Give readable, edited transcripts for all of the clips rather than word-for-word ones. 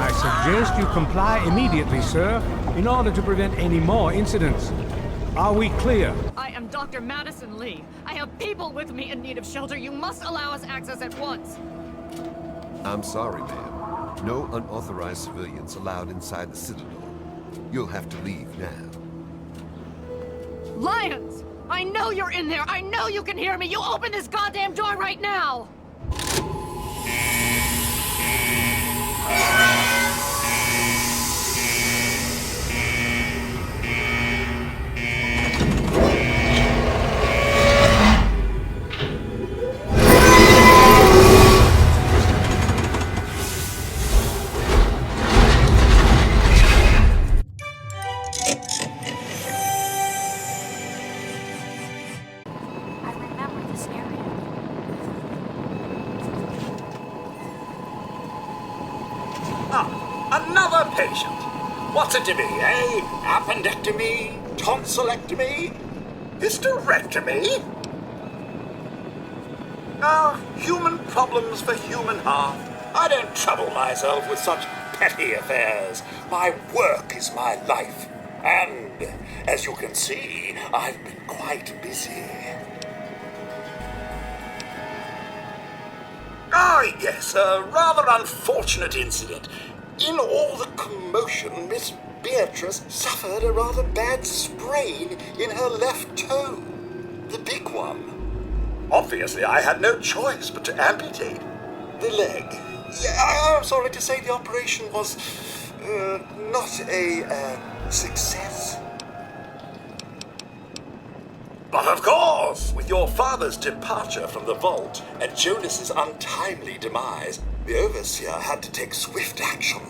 I suggest you comply immediately, sir, in order to prevent any more incidents. Are we clear? I am Dr. Madison Lee. I have people with me in need of shelter. You must allow us access at once. I'm sorry, ma'am. No unauthorized civilians allowed inside the Citadel. You'll have to leave now. Lyons! I know you're in there! I know you can hear me! You open this goddamn door right now! Another patient. What's it to be, eh? Appendectomy? Tonsillectomy? Hysterectomy? Human problems for human heart. I don't trouble myself with such petty affairs. My work is my life. And, as you can see, I've been quite busy. Yes, a rather unfortunate incident. In all the commotion, Miss Beatrice suffered a rather bad sprain in her left toe. The big one. Obviously, I had no choice but to amputate the leg. I'm sorry to say the operation was not a success. But of course, with your father's departure from the vault and Jonas's untimely demise, the Overseer had to take swift action.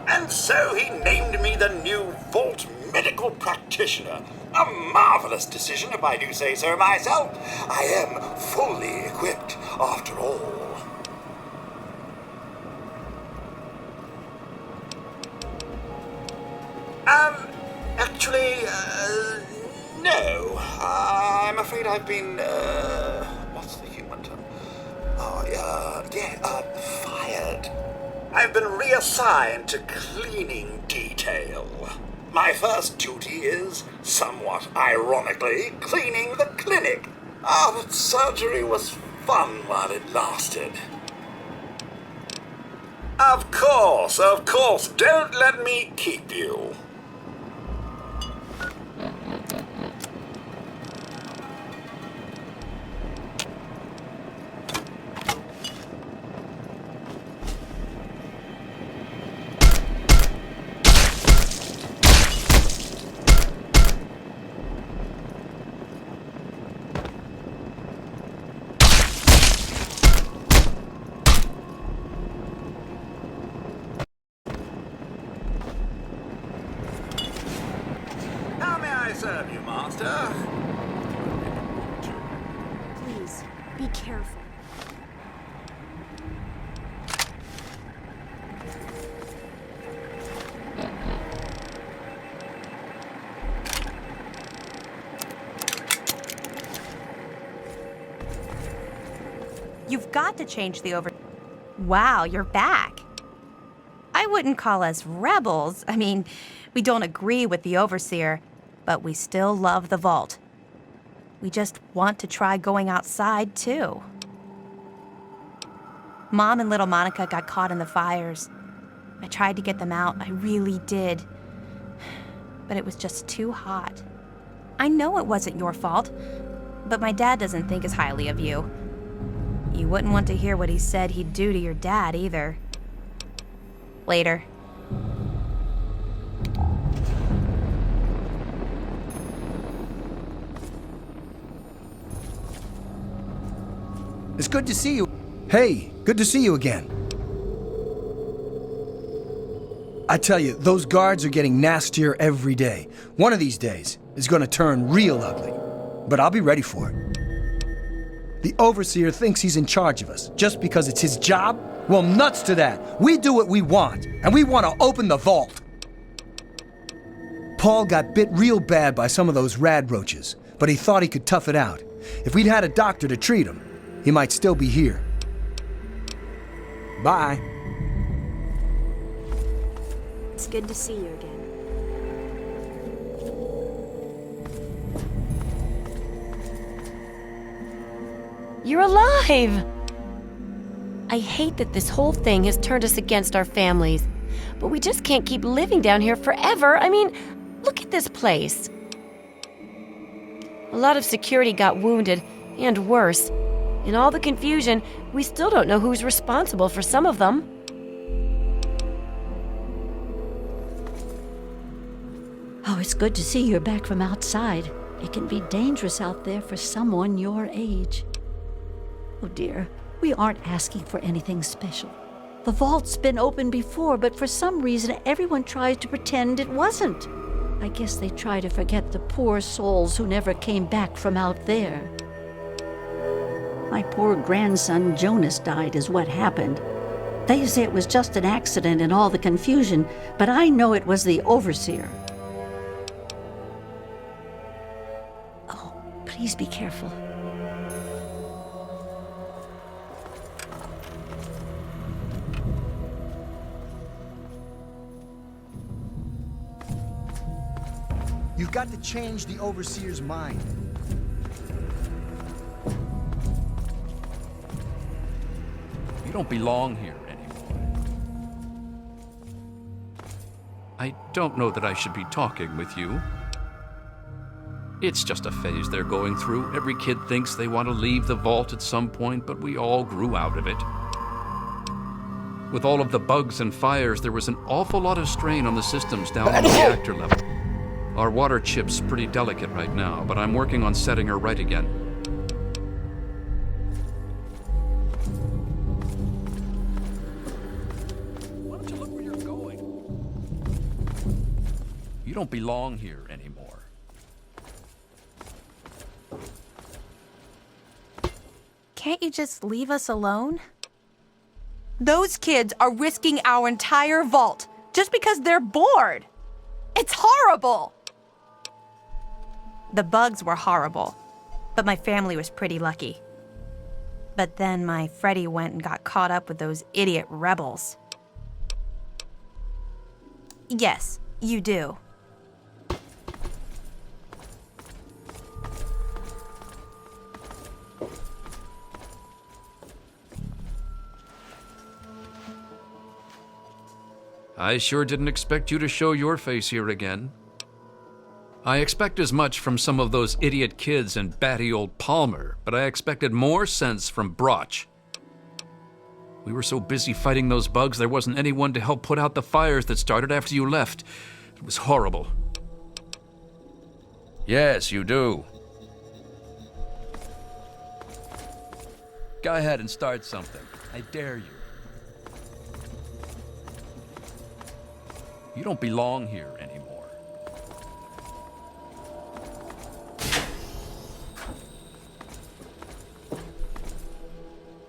And so he named me the new Vault Medical Practitioner. A marvelous decision, if I do say so myself. I am fully equipped, after all. Actually, no. I'm afraid I've been, what's the human term? Fired. I've been reassigned to cleaning detail. My first duty is, somewhat ironically, cleaning the clinic. But surgery was fun while it lasted. Of course. Don't let me keep you. How may I serve you, Master? Please, be careful. You've got to change the over... Wow, you're back. I wouldn't call us rebels. I mean, we don't agree with the Overseer, but we still love the vault. We just want to try going outside, too. Mom and little Monica got caught in the fires. I tried to get them out, I really did. But it was just too hot. I know it wasn't your fault, but my dad doesn't think as highly of you. You wouldn't want to hear what he said he'd do to your dad, either. Later. It's good to see you. Hey, good to see you again. I tell you, those guards are getting nastier every day. One of these days is gonna turn real ugly. But I'll be ready for it. The Overseer thinks he's in charge of us just because it's his job? Well, nuts to that. We do what we want, and we want to open the vault. Paul got bit real bad by some of those rad roaches, but he thought he could tough it out. If we'd had a doctor to treat him, he might still be here. Bye. It's good to see you again. You're alive! I hate that this whole thing has turned us against our families, but we just can't keep living down here forever. I mean, look at this place. A lot of security got wounded, and worse. In all the confusion, we still don't know who's responsible for some of them. Oh, it's good to see you're back from outside. It can be dangerous out there for someone your age. Oh dear, we aren't asking for anything special. The vault's been open before, but for some reason everyone tries to pretend it wasn't. I guess they try to forget the poor souls who never came back from out there. My poor grandson Jonas died is what happened. They say it was just an accident in all the confusion, but I know it was the overseer. Oh, please be careful. You've got to change the Overseer's mind. You don't belong here anymore. I don't know that I should be talking with you. It's just a phase they're going through. Every kid thinks they want to leave the vault at some point, but we all grew out of it. With all of the bugs and fires, there was an awful lot of strain on the systems down on the reactor level. Our water chip's pretty delicate right now, but I'm working on setting her right again. Why don't you look where you're going? You don't belong here anymore. Can't you just leave us alone? Those kids are risking our entire vault just because they're bored. It's horrible! The bugs were horrible, but my family was pretty lucky. But then my Freddy went and got caught up with those idiot rebels. Yes, you do. I sure didn't expect you to show your face here again. I expect as much from some of those idiot kids and batty old Palmer, but I expected more sense from Broch. We were so busy fighting those bugs, there wasn't anyone to help put out the fires that started after you left. It was horrible. Yes, you do. Go ahead and start something. I dare you. You don't belong here anymore.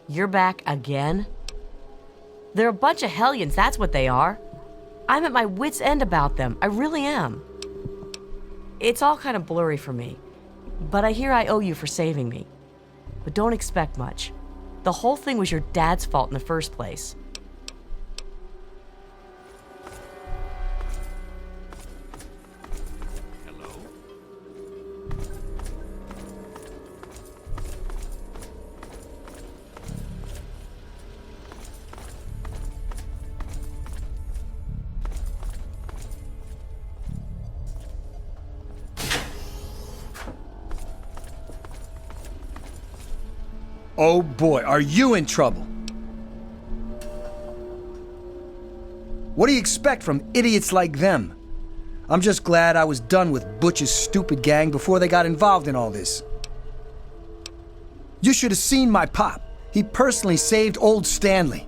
You're back again? They're a bunch of hellions, that's what they are. I'm at my wit's end about them. I really am. It's all kind of blurry for me, but I hear I owe you for saving me. But don't expect much. The whole thing was your dad's fault in the first place. Oh boy, are you in trouble? What do you expect from idiots like them? I'm just glad I was done with Butch's stupid gang before they got involved in all this. You should have seen my pop. He personally saved old Stanley.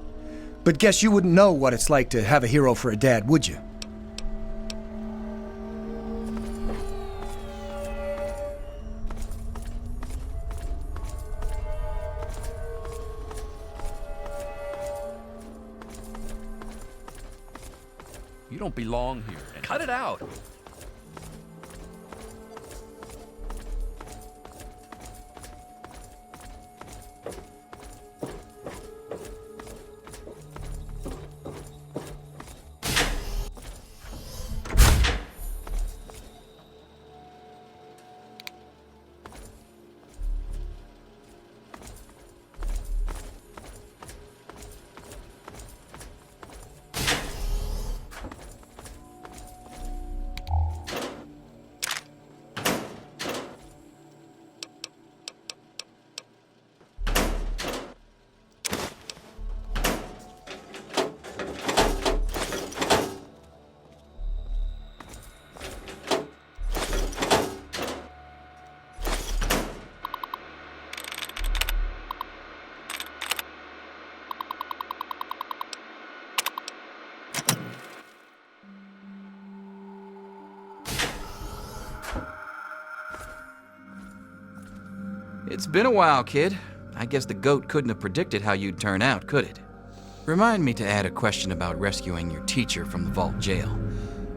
But guess you wouldn't know what it's like to have a hero for a dad, would you? You don't belong here. Cut it out! It's been a while, kid. I guess the goat couldn't have predicted how you'd turn out, could it? Remind me to add a question about rescuing your teacher from the vault jail.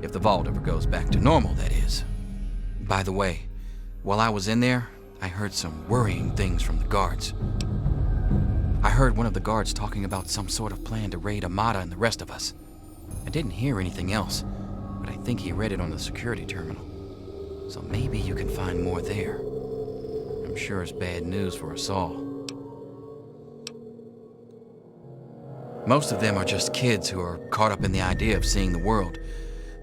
If the vault ever goes back to normal, that is. By the way, while I was in there, I heard some worrying things from the guards. I heard one of the guards talking about some sort of plan to raid Amata and the rest of us. I didn't hear anything else, but I think he read it on the security terminal. So maybe you can find more there. I'm sure it's bad news for us all. Most of them are just kids who are caught up in the idea of seeing the world.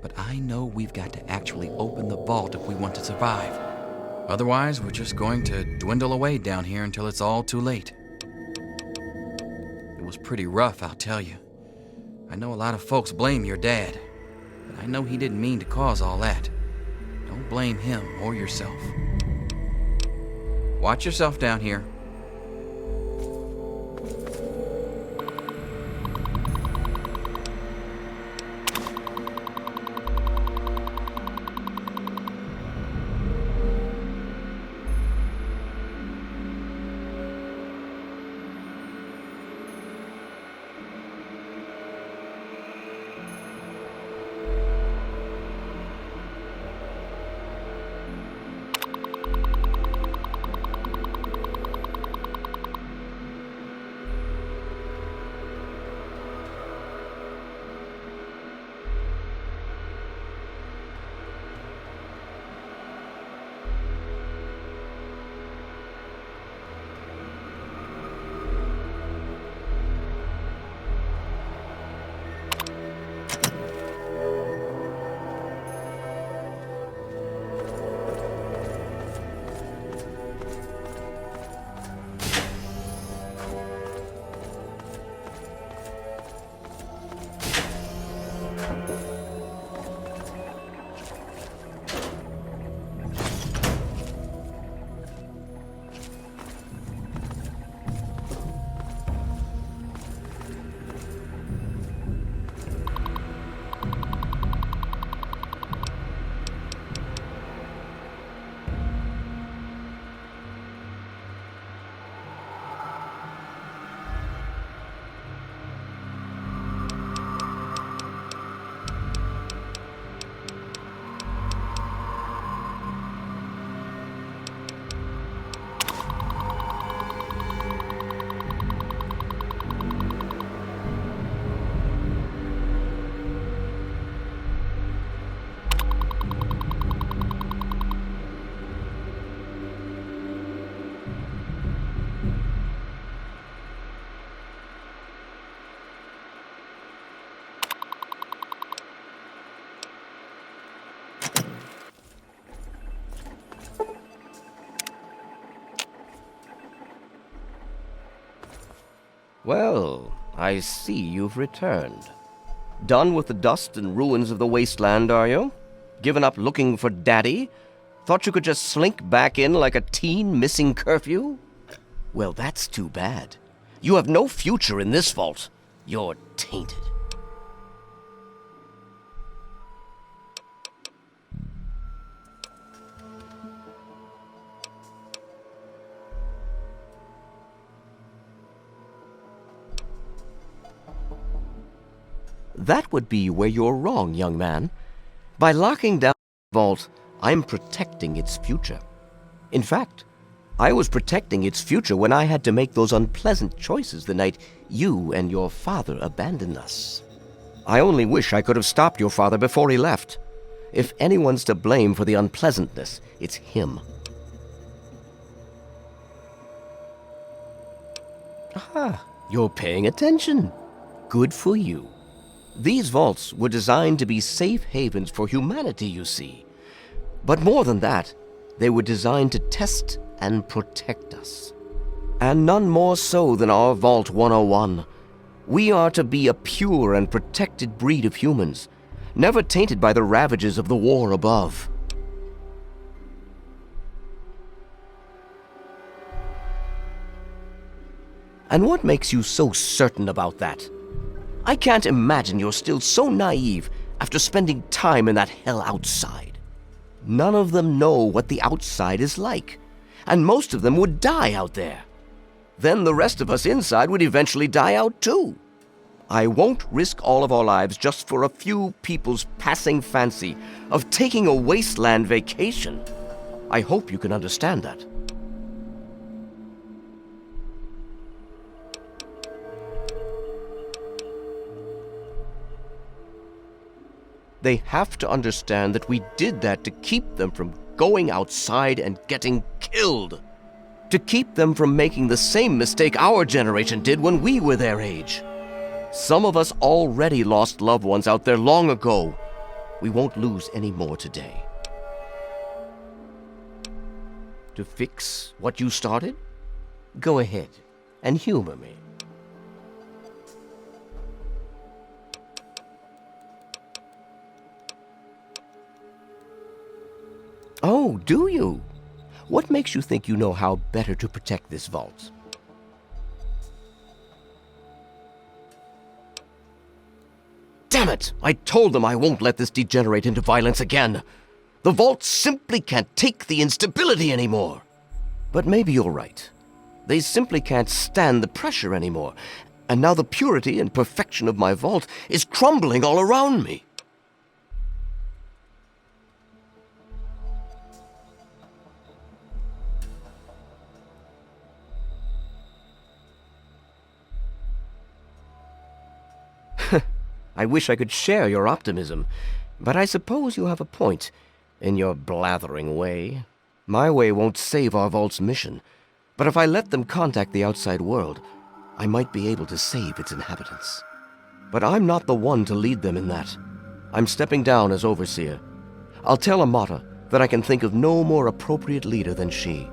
But I know we've got to actually open the vault if we want to survive. Otherwise, we're just going to dwindle away down here until it's all too late. It was pretty rough, I'll tell you. I know a lot of folks blame your dad, but I know he didn't mean to cause all that. Don't blame him or yourself. Watch yourself down here. Well, I see you've returned. Done with the dust and ruins of the wasteland, are you? Given up looking for Daddy? Thought you could just slink back in like a teen missing curfew? Well, that's too bad. You have no future in this vault. You're tainted. That would be where you're wrong, young man. By locking down the vault, I'm protecting its future. In fact, I was protecting its future when I had to make those unpleasant choices the night you and your father abandoned us. I only wish I could have stopped your father before he left. If anyone's to blame for the unpleasantness, it's him. Ah, you're paying attention. Good for you. These vaults were designed to be safe havens for humanity, you see. But more than that, they were designed to test and protect us. And none more so than our Vault 101. We are to be a pure and protected breed of humans, never tainted by the ravages of the war above. And what makes you so certain about that? I can't imagine you're still so naive after spending time in that hell outside. None of them know what the outside is like, and most of them would die out there. Then the rest of us inside would eventually die out too. I won't risk all of our lives just for a few people's passing fancy of taking a wasteland vacation. I hope you can understand that. They have to understand that we did that to keep them from going outside and getting killed. To keep them from making the same mistake our generation did when we were their age. Some of us already lost loved ones out there long ago. We won't lose any more today. To fix what you started? Go ahead and humor me. Oh, do you? What makes you think you know how better to protect this vault? Damn it! I told them I won't let this degenerate into violence again. The vault simply can't take the instability anymore. But maybe you're right. They simply can't stand the pressure anymore. And now the purity and perfection of my vault is crumbling all around me. I wish I could share your optimism, but I suppose you have a point in your blathering way. My way won't save our vault's mission, but if I let them contact the outside world, I might be able to save its inhabitants. But I'm not the one to lead them in that. I'm stepping down as overseer. I'll tell Amata that I can think of no more appropriate leader than she.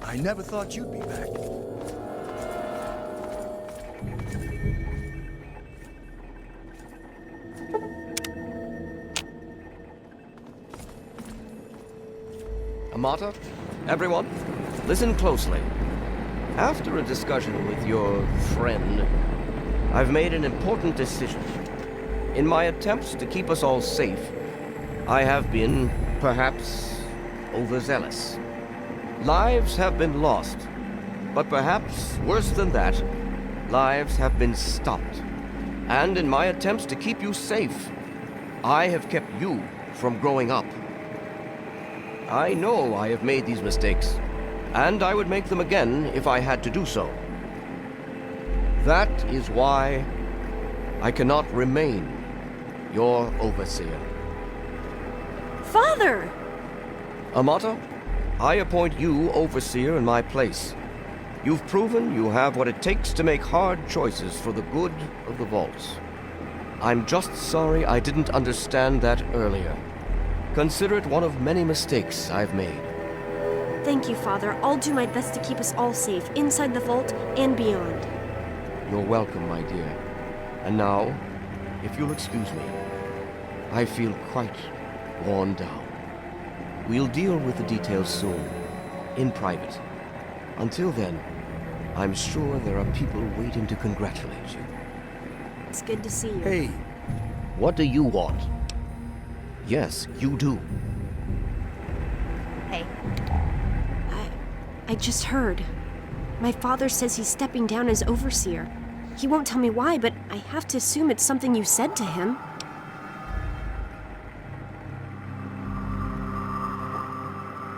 I never thought you'd be back. Amata, everyone, listen closely. After a discussion with your friend, I've made an important decision. In my attempts to keep us all safe, I have been, perhaps, overzealous. Lives have been lost, but perhaps worse than that, lives have been stopped. And in my attempts to keep you safe, I have kept you from growing up. I know I have made these mistakes, and I would make them again if I had to do so. That is why I cannot remain your overseer. Father! Amata, I appoint you overseer in my place. You've proven you have what it takes to make hard choices for the good of the vaults. I'm just sorry I didn't understand that earlier. Consider it one of many mistakes I've made. Thank you, Father. I'll do my best to keep us all safe, inside the vault and beyond. You're welcome, my dear. And now, if you'll excuse me, I feel quite worn down. We'll deal with the details soon, in private. Until then, I'm sure there are people waiting to congratulate you. It's good to see you. Hey. What do you want? Yes, you do. Hey. I just heard. My father says he's stepping down as overseer. He won't tell me why, but I have to assume it's something you said to him.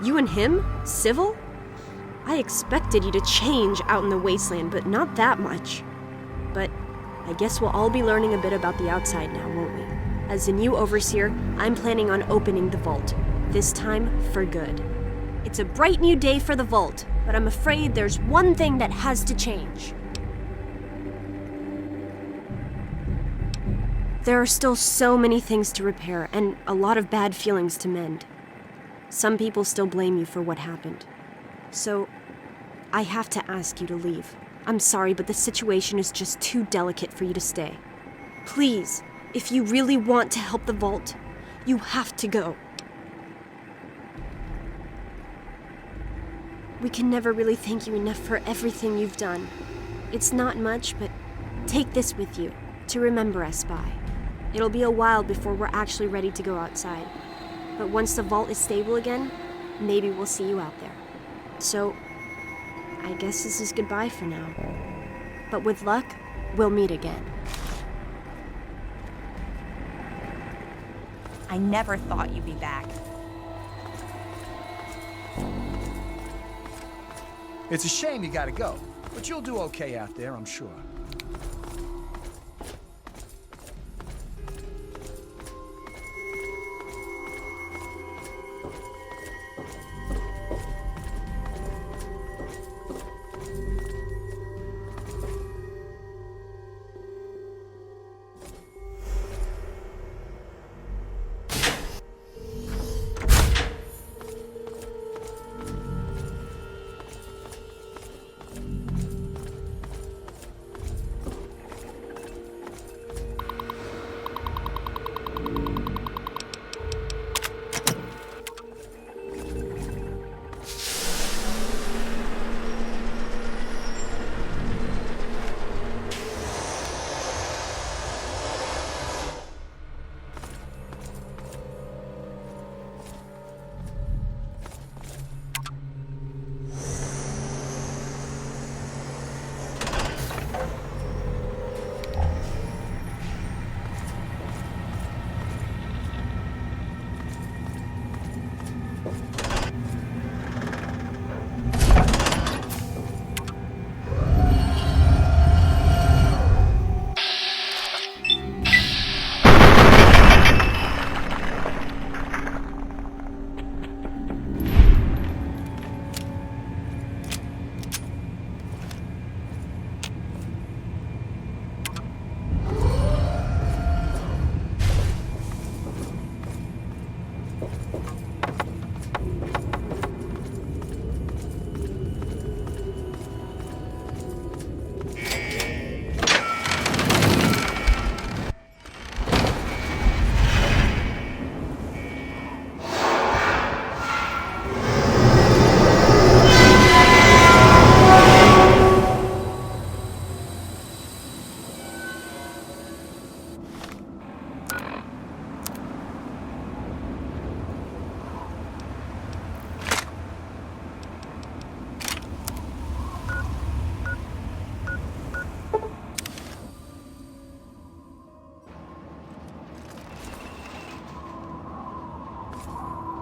You and him? Civil? I expected you to change out in the wasteland, but not that much. But I guess we'll all be learning a bit about the outside now, won't we? As the new overseer, I'm planning on opening the vault. This time, for good. It's a bright new day for the vault, but I'm afraid there's one thing that has to change. There are still so many things to repair, and a lot of bad feelings to mend. Some people still blame you for what happened. So, I have to ask you to leave. I'm sorry, but the situation is just too delicate for you to stay. Please, if you really want to help the Vault, you have to go. We can never really thank you enough for everything you've done. It's not much, but take this with you to remember us by. It'll be a while before we're actually ready to go outside. But once the Vault is stable again, maybe we'll see you out there. So, I guess this is goodbye for now. But with luck, we'll meet again. I never thought you'd be back. It's a shame you gotta go, but you'll do okay out there, I'm sure.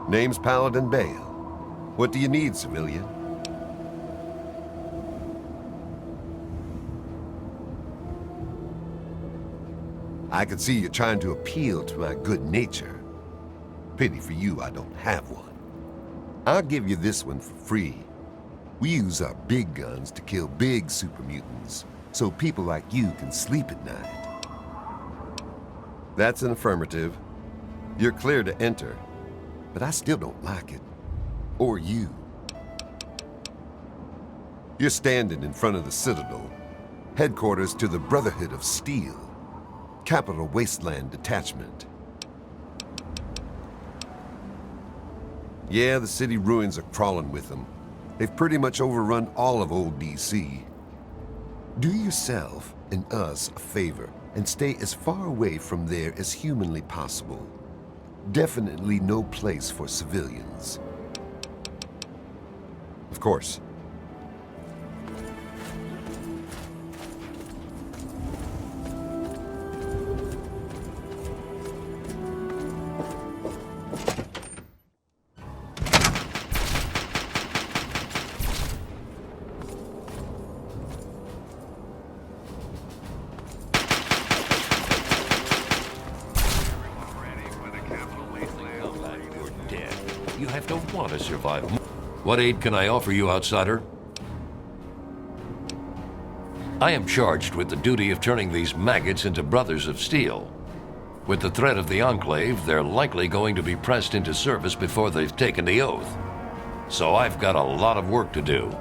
Name's Paladin Bale. What do you need, civilian? I can see you're trying to appeal to my good nature. Pity for you I don't have one. I'll give you this one for free. We use our big guns to kill big super mutants, so people like you can sleep at night. That's an affirmative. You're clear to enter, but I still don't like it. Or you. You're standing in front of the Citadel, headquarters to the Brotherhood of Steel, Capital Wasteland Detachment. Yeah, the city ruins are crawling with them. They've pretty much overrun all of old DC. Do yourself and us a favor and stay as far away from there as humanly possible. Definitely no place for civilians. Of course. You have to want to survive. What aid can I offer you, outsider? I am charged with the duty of turning these maggots into Brothers of Steel. With the threat of the Enclave, they're likely going to be pressed into service before they've taken the oath. So I've got a lot of work to do.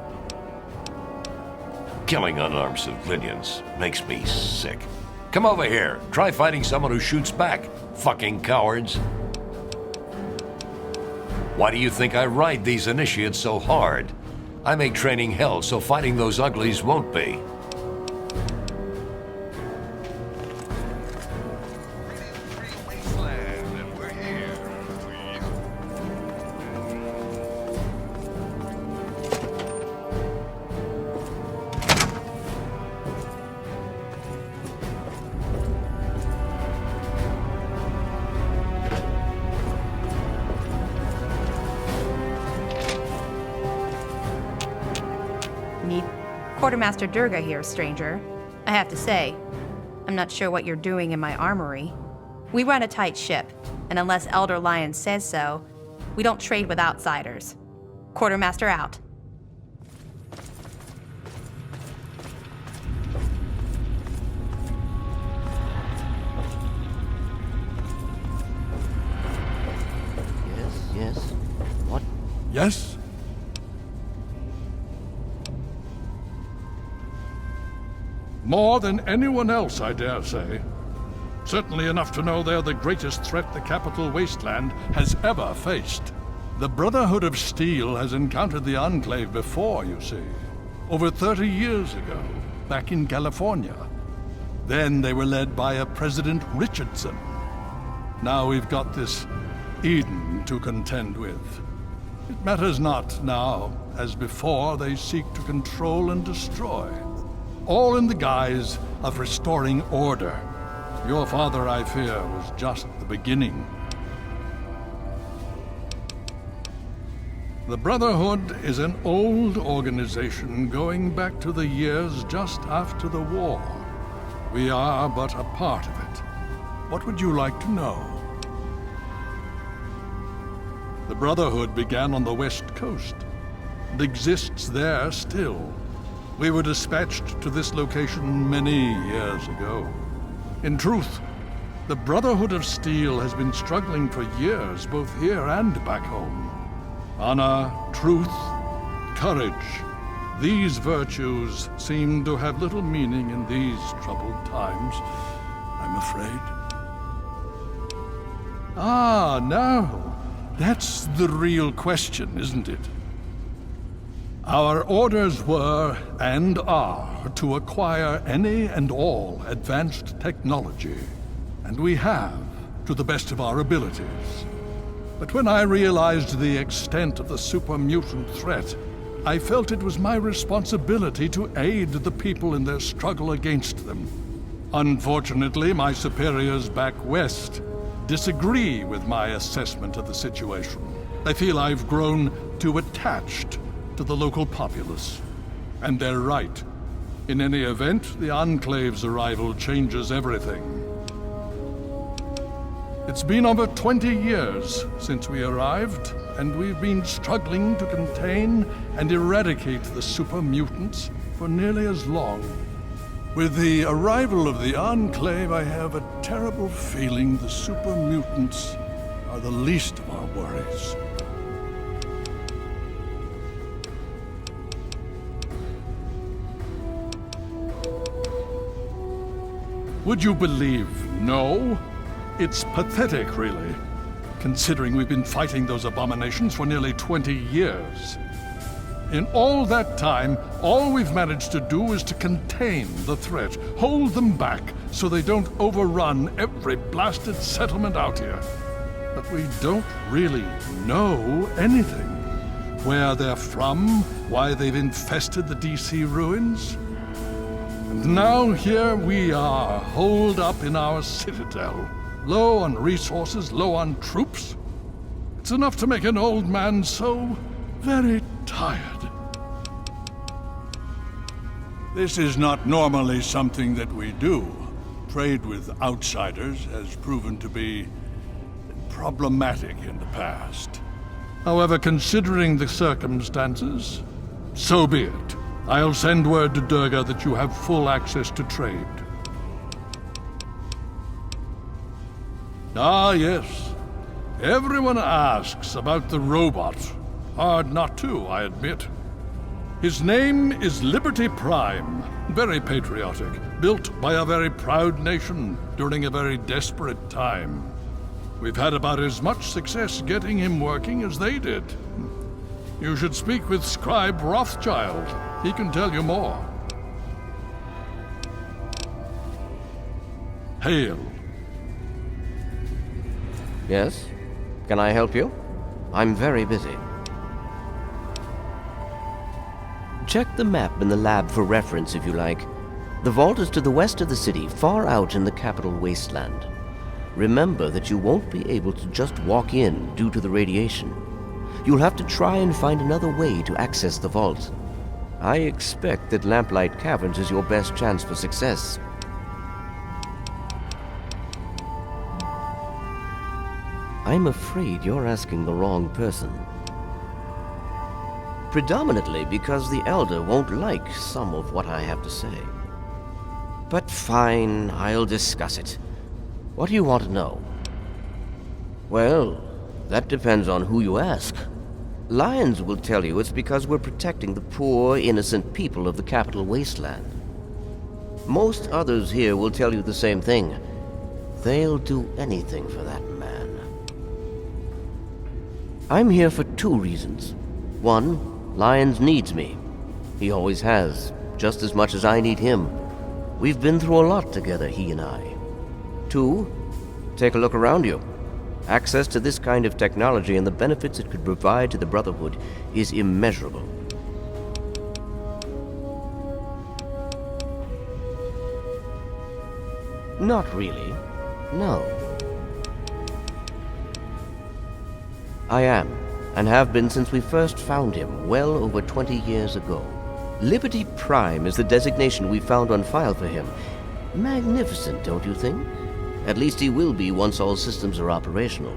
Killing unarmed civilians makes me sick. Come over here. Try fighting someone who shoots back, fucking cowards. Why do you think I ride these initiates so hard? I make training hell so fighting those uglies won't be. Meet Quartermaster Durga here, stranger. I have to say, I'm not sure what you're doing in my armory. We run a tight ship, and unless Elder Lion says so, we don't trade with outsiders. Quartermaster out. Yes? What? Yes? More than anyone else, I dare say. Certainly enough to know they're the greatest threat the capital wasteland has ever faced. The Brotherhood of Steel has encountered the Enclave before, you see. Over 30 years ago, back in California. Then they were led by a President Richardson. Now we've got this Eden to contend with. It matters not now, as before they seek to control and destroy. All in the guise of restoring order. Your father, I fear, was just the beginning. The Brotherhood is an old organization going back to the years just after the war. We are but a part of it. What would you like to know? The Brotherhood began on the West Coast and exists there still. We were dispatched to this location many years ago. In truth, the Brotherhood of Steel has been struggling for years, both here and back home. Honor, truth, courage. These virtues seem to have little meaning in these troubled times, I'm afraid. Ah, now, that's the real question, isn't it? Our orders were, and are, to acquire any and all advanced technology. And we have, to the best of our abilities. But when I realized the extent of the super mutant threat, I felt it was my responsibility to aid the people in their struggle against them. Unfortunately, my superiors back west disagree with my assessment of the situation. They feel I've grown too attached to the local populace. And they're right. In any event, the Enclave's arrival changes everything. It's been over 20 years since we arrived, and we've been struggling to contain and eradicate the super mutants for nearly as long. With the arrival of the Enclave, I have a terrible feeling the super mutants are the least of our worries. Would you believe no? It's pathetic, really, considering we've been fighting those abominations for nearly 20 years. In all that time, all we've managed to do is to contain the threat, hold them back so they don't overrun every blasted settlement out here. But we don't really know anything. Where they're from, why they've infested the DC ruins. And now here we are, holed up in our citadel. Low on resources, low on troops. It's enough to make an old man so very tired. This is not normally something that we do. Trade with outsiders has proven to be problematic in the past. However, considering the circumstances, so be it. I'll send word to Durga that you have full access to trade. Ah, yes. Everyone asks about the robot. Hard not to, I admit. His name is Liberty Prime. Very patriotic. Built by a very proud nation during a very desperate time. We've had about as much success getting him working as they did. You should speak with Scribe Rothschild. He can tell you more. Hail. Yes? Can I help you? I'm very busy. Check the map in the lab for reference if you like. The vault is to the west of the city, far out in the capital wasteland. Remember that you won't be able to just walk in due to the radiation. You'll have to try and find another way to access the vault. I expect that Lamplight Caverns is your best chance for success. I'm afraid you're asking the wrong person. Predominantly because the Elder won't like some of what I have to say. But fine, I'll discuss it. What do you want to know? Well, that depends on who you ask. Lyons will tell you it's because we're protecting the poor, innocent people of the capital wasteland. Most others here will tell you the same thing. They'll do anything for that man. I'm here for 2 reasons. 1, Lyons needs me. He always has, just as much as I need him. We've been through a lot together, he and I. 2, take a look around you. Access to this kind of technology and the benefits it could provide to the Brotherhood is immeasurable. Not really. No. I am, and have been since we first found him, well over 20 years ago. Liberty Prime is the designation we found on file for him. Magnificent, don't you think? At least he will be once all systems are operational.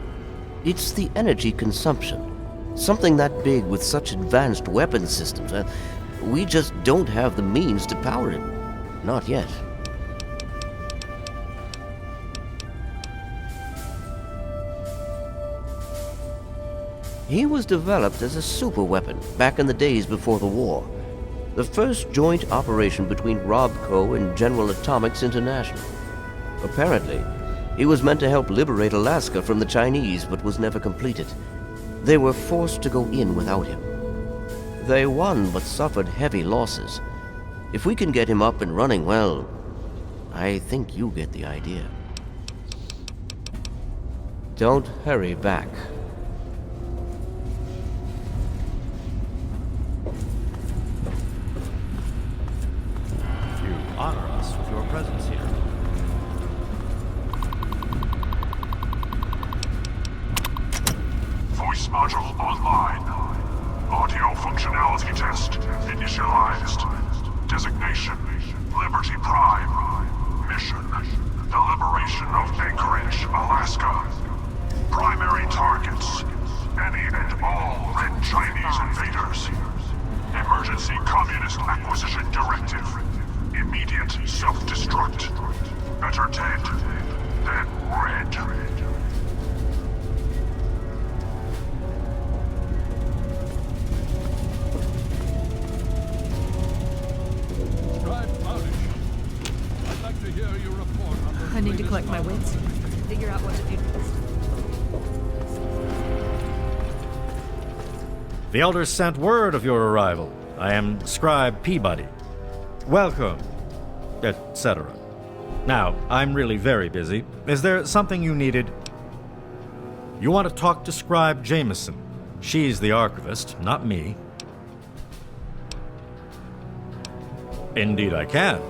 It's the energy consumption. Something that big with such advanced weapon systems. We just don't have the means to power it. Not yet. He was developed as a super weapon back in the days before the war. The first joint operation between RobCo and General Atomics International. Apparently, he was meant to help liberate Alaska from the Chinese, but was never completed. They were forced to go in without him. They won, but suffered heavy losses. If we can get him up and running, well, I think you get the idea. Don't hurry back. You honor us with your presence here. Voice module online. Audio functionality test initialized. Designation, Liberty Prime. Mission, the liberation of Anchorage, Alaska. Primary targets, any and all Red Chinese invaders. Emergency Communist Acquisition Directive. Immediate self-destruct. Better dead than red. I need to collect my wits. Figure out what to do next. The Elders sent word of your arrival. I am Scribe Peabody. Welcome, etc. Now, I'm really very busy. Is there something you needed? You want to talk to Scribe Jameson. She's the archivist, not me. Indeed I can.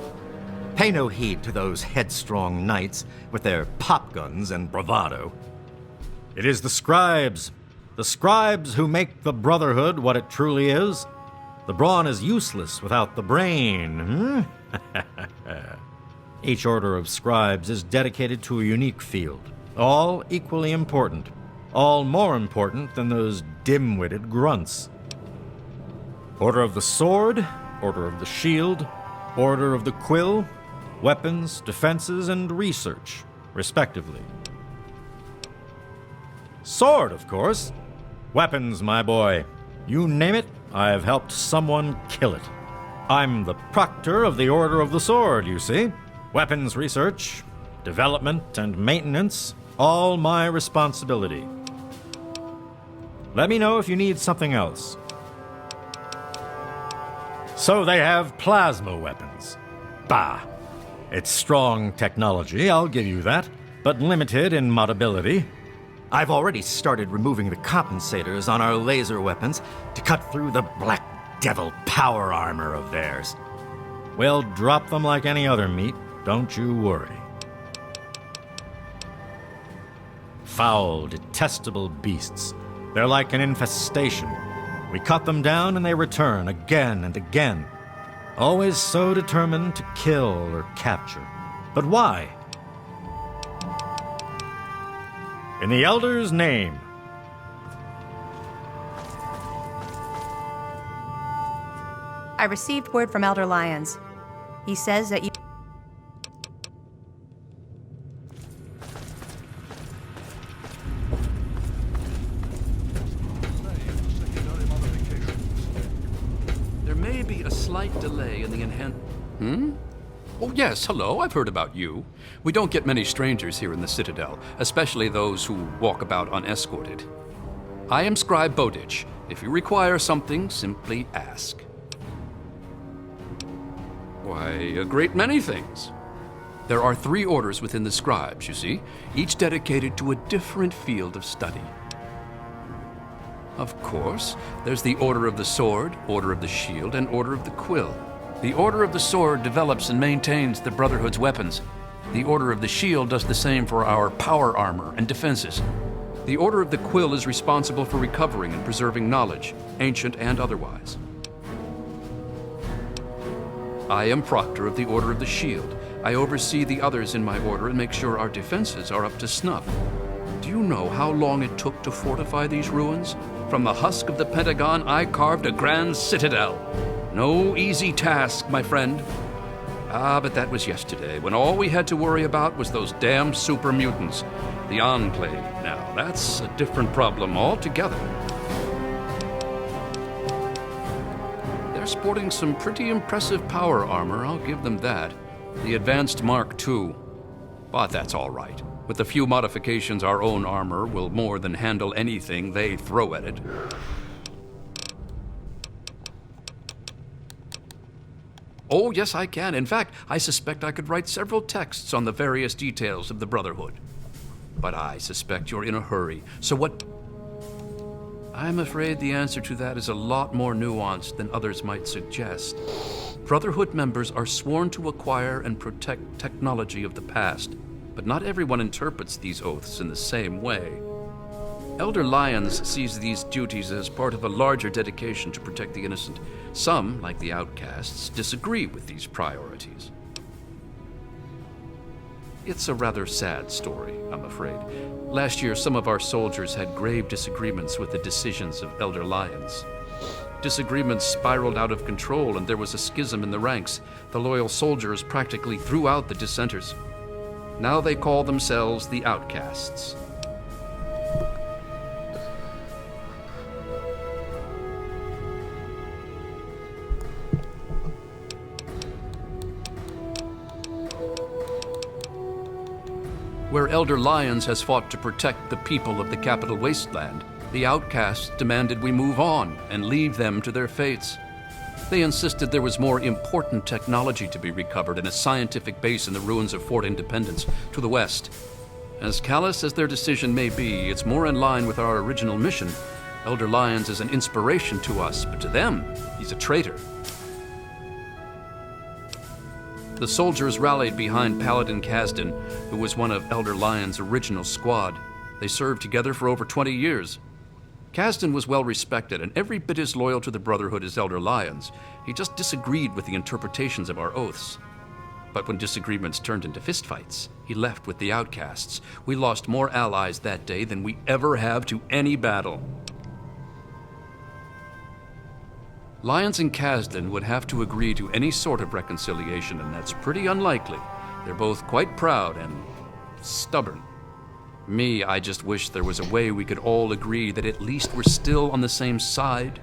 Pay no heed to those headstrong knights with their pop guns and bravado. It is the scribes who make the Brotherhood what it truly is. The brawn is useless without the brain. Each order of scribes is dedicated to a unique field, all equally important, all more important than those dim-witted grunts. Order of the Sword, Order of the Shield, Order of the Quill, weapons, defenses, and research, respectively. Sword, of course. Weapons, my boy. You name it, I've helped someone kill it. I'm the proctor of the Order of the Sword, you see. Weapons research, development, and maintenance, all my responsibility. Let me know if you need something else. So they have plasma weapons. Bah! It's strong technology, I'll give you that, but limited in modability. I've already started removing the compensators on our laser weapons to cut through the Black Devil power armor of theirs. We'll drop them like any other meat, don't you worry. Foul, detestable beasts. They're like an infestation. We cut them down and they return again and again. Always so determined to kill or capture. But why? In the Elder's name. I received word from Elder Lyons. He says that you... There may be a slight delay in the Oh yes, hello, I've heard about you. We don't get many strangers here in the Citadel, especially those who walk about unescorted. I am Scribe Bowditch. If you require something, simply ask. Why, a great many things. There are 3 orders within the Scribes, you see, each dedicated to a different field of study. Of course, there's the Order of the Sword, Order of the Shield, and Order of the Quill. The Order of the Sword develops and maintains the Brotherhood's weapons. The Order of the Shield does the same for our power armor and defenses. The Order of the Quill is responsible for recovering and preserving knowledge, ancient and otherwise. I am Proctor of the Order of the Shield. I oversee the others in my order and make sure our defenses are up to snuff. Do you know how long it took to fortify these ruins? From the husk of the Pentagon, I carved a grand citadel. No easy task, my friend. But that was yesterday, when all we had to worry about was those damn super mutants. The Enclave, now, that's a different problem altogether. They're sporting some pretty impressive power armor, I'll give them that. The Advanced Mark II. But that's all right. With a few modifications, our own armor will more than handle anything they throw at it. Oh, yes, I can. In fact, I suspect I could write several texts on the various details of the Brotherhood. But I suspect you're in a hurry. So what... I'm afraid the answer to that is a lot more nuanced than others might suggest. Brotherhood members are sworn to acquire and protect technology of the past, but not everyone interprets these oaths in the same way. Elder Lyons sees these duties as part of a larger dedication to protect the innocent. Some, like the outcasts, disagree with these priorities. It's a rather sad story, I'm afraid. Last year, some of our soldiers had grave disagreements with the decisions of Elder Lyons. Disagreements spiraled out of control, and there was a schism in the ranks. The loyal soldiers practically threw out the dissenters. Now they call themselves the outcasts. Where Elder Lyons has fought to protect the people of the Capital Wasteland, the outcasts demanded we move on and leave them to their fates. They insisted there was more important technology to be recovered in a scientific base in the ruins of Fort Independence to the west. As callous as their decision may be, it's more in line with our original mission. Elder Lyons is an inspiration to us, but to them, he's a traitor. The soldiers rallied behind Paladin Kasdan, who was one of Elder Lyons' original squad. They served together for over 20 years. Kasdan was well respected and every bit as loyal to the Brotherhood as Elder Lyons. He just disagreed with the interpretations of our oaths. But when disagreements turned into fistfights, he left with the outcasts. We lost more allies that day than we ever have to any battle. Lyons and Kasdan would have to agree to any sort of reconciliation, and that's pretty unlikely. They're both quite proud and stubborn. I just wish there was a way we could all agree that at least we're still on the same side.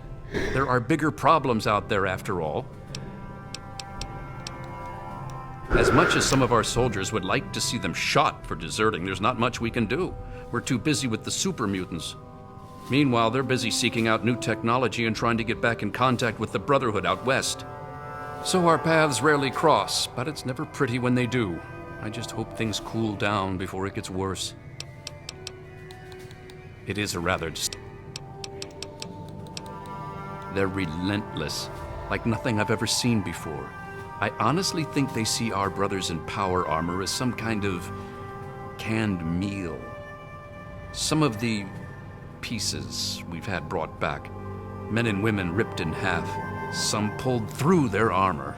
There are bigger problems out there after all. As much as some of our soldiers would like to see them shot for deserting, there's not much we can do. We're too busy with the super mutants. Meanwhile, they're busy seeking out new technology and trying to get back in contact with the Brotherhood out west. So our paths rarely cross, but it's never pretty when they do. I just hope things cool down before it gets worse. It is a rather They're relentless, like nothing I've ever seen before. I honestly think they see our brothers in power armor as some kind of canned meal. Some of the pieces we've had brought back, men and women ripped in half, some pulled through their armor.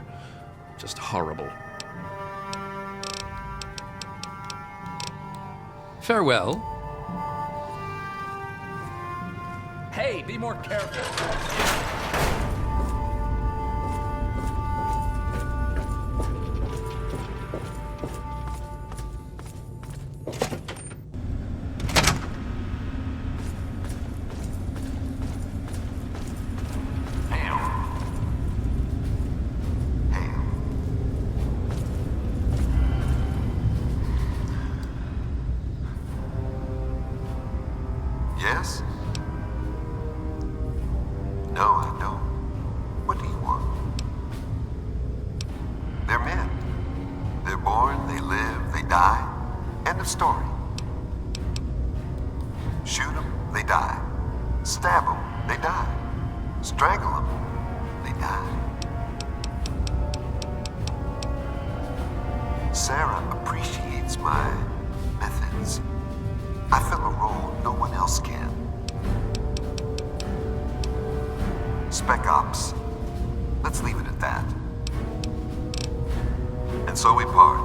Just horrible. Farewell. Hey, be more careful. Yes? No, I don't. What do you want? They're men. They're born, they live, they die. End of story. Shoot them, they die. Stab them, they die. Strangle them, they die. Sarah appreciates my methods. I fill a role no one else can. Spec Ops. Let's leave it at that. And so we part.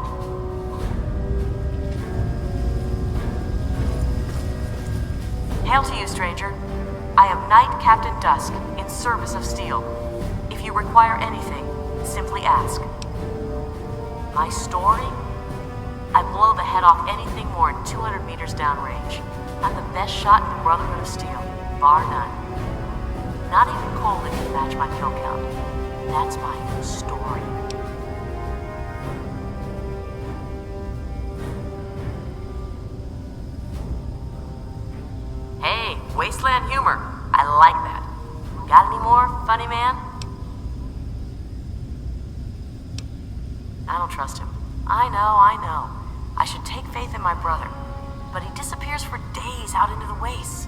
Hail to you, stranger. I am Knight Captain Dusk, in service of Steel. If you require anything, simply ask. My story? I blow the head off anything more than 200 meters downrange. I'm the best shot in the Brotherhood of Steel, bar none. Not even Colin can match my kill count. That's my story. Hey, wasteland humor. I like that. Got any more, funny man? I don't trust him. I know. I should take faith in my brother. But he disappears for days out into the wastes.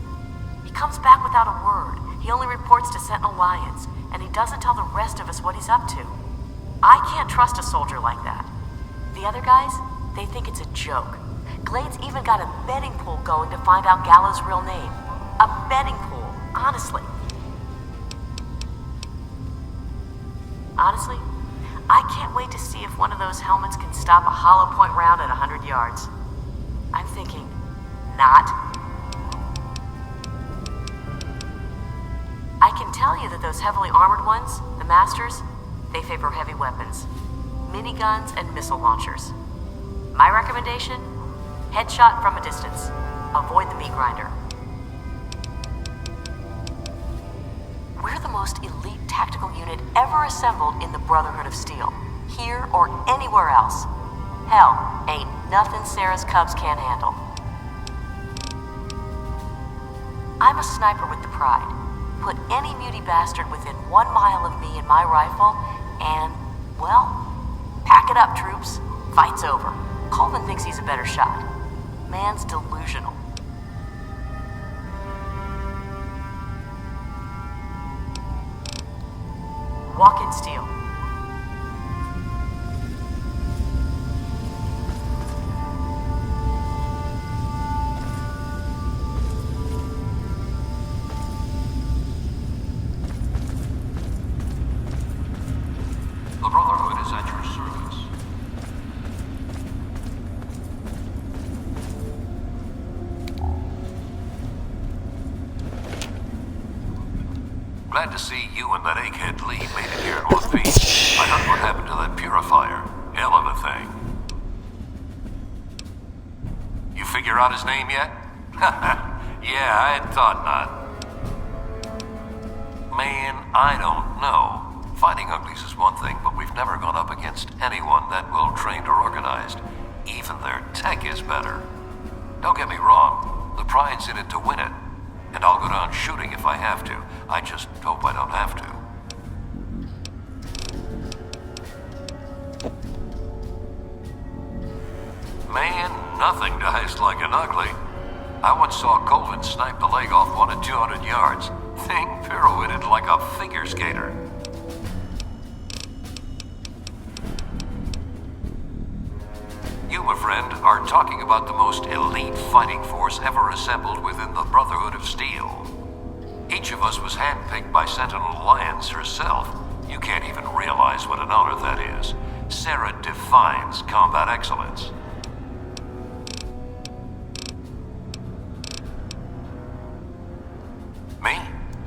He comes back without a word. He only reports to Sentinel Lions, and he doesn't tell the rest of us what he's up to. I can't trust a soldier like that. The other guys, they think it's a joke. Glade's even got a betting pool going to find out Gallo's real name. A betting pool, honestly. Honestly, I can't wait to see if one of those helmets can stop a hollow point round at 100 yards. I'm thinking, not. I can tell you that those heavily armored ones, the Masters, they favor heavy weapons. Miniguns and missile launchers. My recommendation? Headshot from a distance. Avoid the meat grinder. We're the most elite tactical unit ever assembled in the Brotherhood of Steel. Here or anywhere else. Hell, ain't nothing Sarah's Cubs can't handle. I'm a sniper with the pride. Put any muty bastard within 1 mile of me and my rifle, and, well, pack it up, troops. Fight's over. Coleman thinks he's a better shot. Man's delusional. Walk in, Steel. The Brotherhood is at your service. Glad to see you and that egghead Lee made it here in one piece. I heard what happened to that purifier. Hell of a thing. You figure out his name yet? Yeah, I had thought not. Man, I don't know. Fighting uglies is one thing, but we've never gone up against anyone that well trained or organized. Even their tech is better. Don't get me wrong, the pride's in it to win it. And I'll go down shooting if I have to. I just hope I don't have to. Man, nothing dies like an ugly. I once saw Colvin snipe the leg off one at 200 yards. Thing pirouetted like a figure skater. You, my friend, are talking about the most elite fighting force ever assembled within the Brotherhood of Steel. Each of us was handpicked by Sentinel Alliance herself. You can't even realize what an honor that is. Sarah defines combat excellence. Me?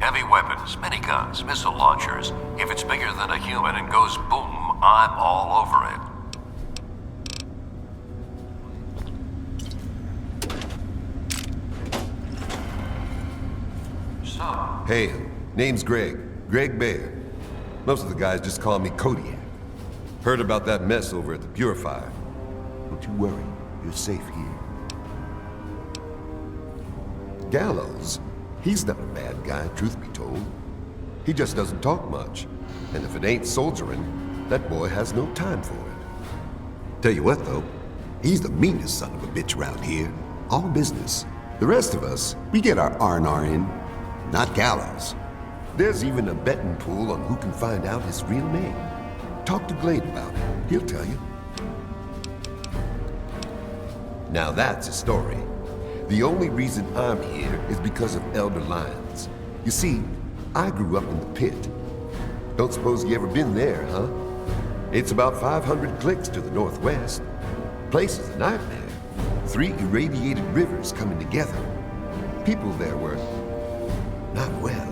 Heavy weapons, miniguns, missile launchers. If it's bigger than a human and goes boom, I'm all over it. Hey, name's Greg. Greg Baird. Most of the guys just call me Kodiak. Heard about that mess over at the Purifier. Don't you worry, you're safe here. Gallows, he's not a bad guy, truth be told. He just doesn't talk much. And if it ain't soldiering, that boy has no time for it. Tell you what, though, he's the meanest son of a bitch around here. All business. The rest of us, we get our R&R in. Not Gallows. There's even a betting pool on who can find out his real name. Talk to Glade about it. He'll tell you. Now that's a story. The only reason I'm here is because of Elder Lyons. You see, I grew up in the pit. Don't suppose you ever been there, huh? It's about 500 clicks to the northwest. Place is a nightmare. 3 irradiated rivers coming together. People there were not well.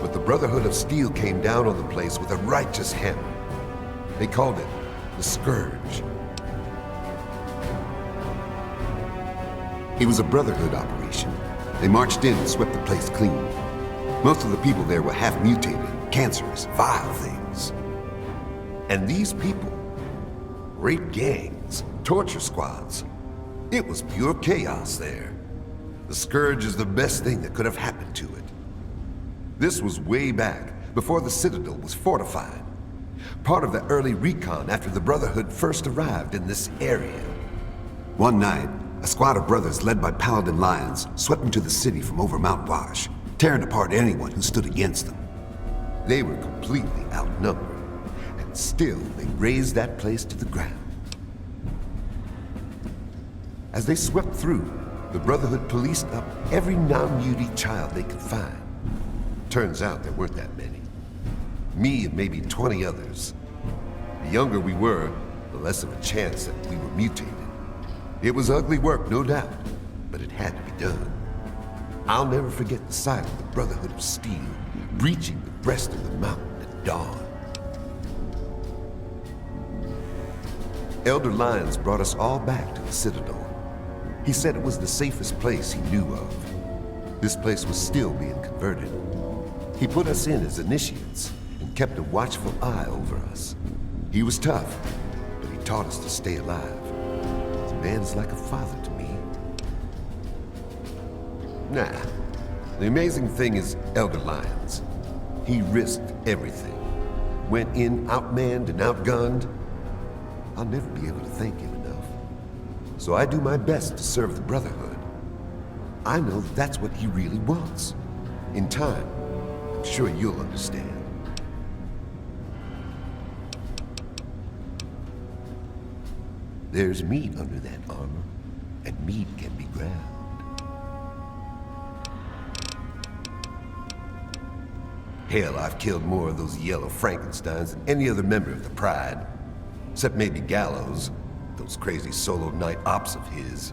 But the Brotherhood of Steel came down on the place with a righteous hammer. They called it the Scourge. It was a Brotherhood operation. They marched in and swept the place clean. Most of the people there were half mutated, cancerous, vile things. And these people, rape gangs, torture squads. It was pure chaos there. The Scourge is the best thing that could have happened to it. This was way back, before the Citadel was fortified. Part of the early recon after the Brotherhood first arrived in this area. One night, a squad of brothers led by Paladin Lyons swept into the city from over Mount Wash, tearing apart anyone who stood against them. They were completely outnumbered, and still they razed that place to the ground. As they swept through, the Brotherhood policed up every non-mutie child they could find. Turns out there weren't that many. Me and maybe 20 others. The younger we were, the less of a chance that we were mutated. It was ugly work, no doubt, but it had to be done. I'll never forget the sight of the Brotherhood of Steel breaching the breast of the mountain at dawn. Elder Lyons brought us all back to the Citadel. He said it was the safest place he knew of. This place was still being converted. He put us in as initiates and kept a watchful eye over us. He was tough, but he taught us to stay alive. The man's like a father to me. Nah, the amazing thing is Elder Lyons. He risked everything. Went in outmanned and outgunned. I'll never be able to thank him enough. So I do my best to serve the Brotherhood. I know that's what he really wants. In time, I'm sure you'll understand. There's meat under that armor, and meat can be ground. Hell, I've killed more of those yellow Frankensteins than any other member of the Pride. Except maybe Gallows, those crazy solo night ops of his.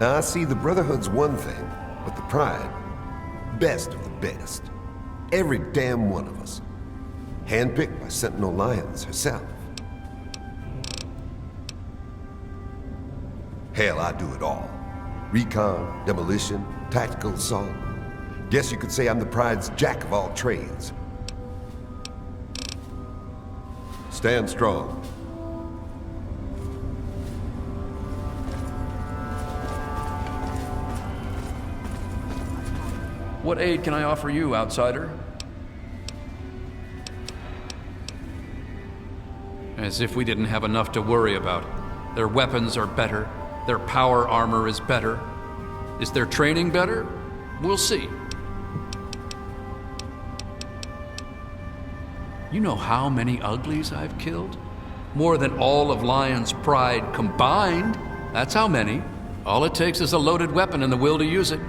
Now, I see the Brotherhood's one thing, but the Pride, best of the best. Every damn one of us. Handpicked by Sentinel Lyons herself. Hell, I do it all. Recon, demolition, tactical assault. Guess you could say I'm the Pride's jack of all trades. Stand strong. What aid can I offer you, outsider? As if we didn't have enough to worry about. Their weapons are better. Their power armor is better. Is their training better? We'll see. You know how many uglies I've killed? More than all of Lion's Pride combined. That's how many. All it takes is a loaded weapon and the will to use it.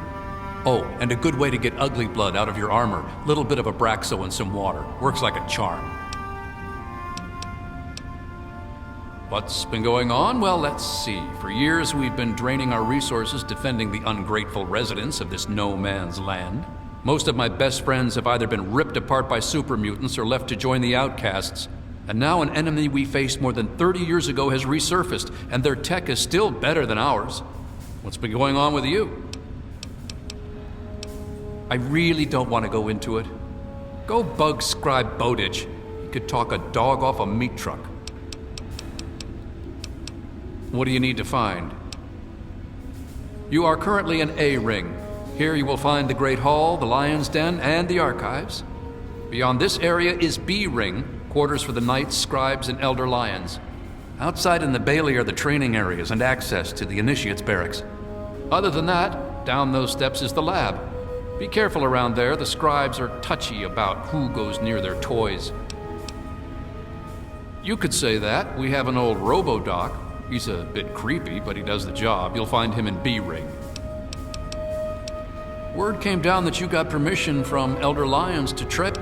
Oh, and a good way to get ugly blood out of your armor. Little bit of Abraxo and some water. Works like a charm. What's been going on? Well, let's see. For years, we've been draining our resources defending the ungrateful residents of this no-man's land. Most of my best friends have either been ripped apart by super mutants or left to join the outcasts. And now an enemy we faced more than 30 years ago has resurfaced, and their tech is still better than ours. What's been going on with you? I really don't want to go into it. Go bug Scribe Bowditch. He could talk a dog off a meat truck. What do you need to find? You are currently in A-Ring. Here you will find the Great Hall, the Lion's Den, and the Archives. Beyond this area is B-Ring, quarters for the Knights, Scribes, and Elder Lions. Outside in the Bailey are the training areas and access to the Initiates Barracks. Other than that, down those steps is the lab. Be careful around there. The Scribes are touchy about who goes near their toys. You could say that. We have an old Robo-Doc. He's a bit creepy, but he does the job. You'll find him in B-Ring. Word came down that you got permission from Elder Lions to trip.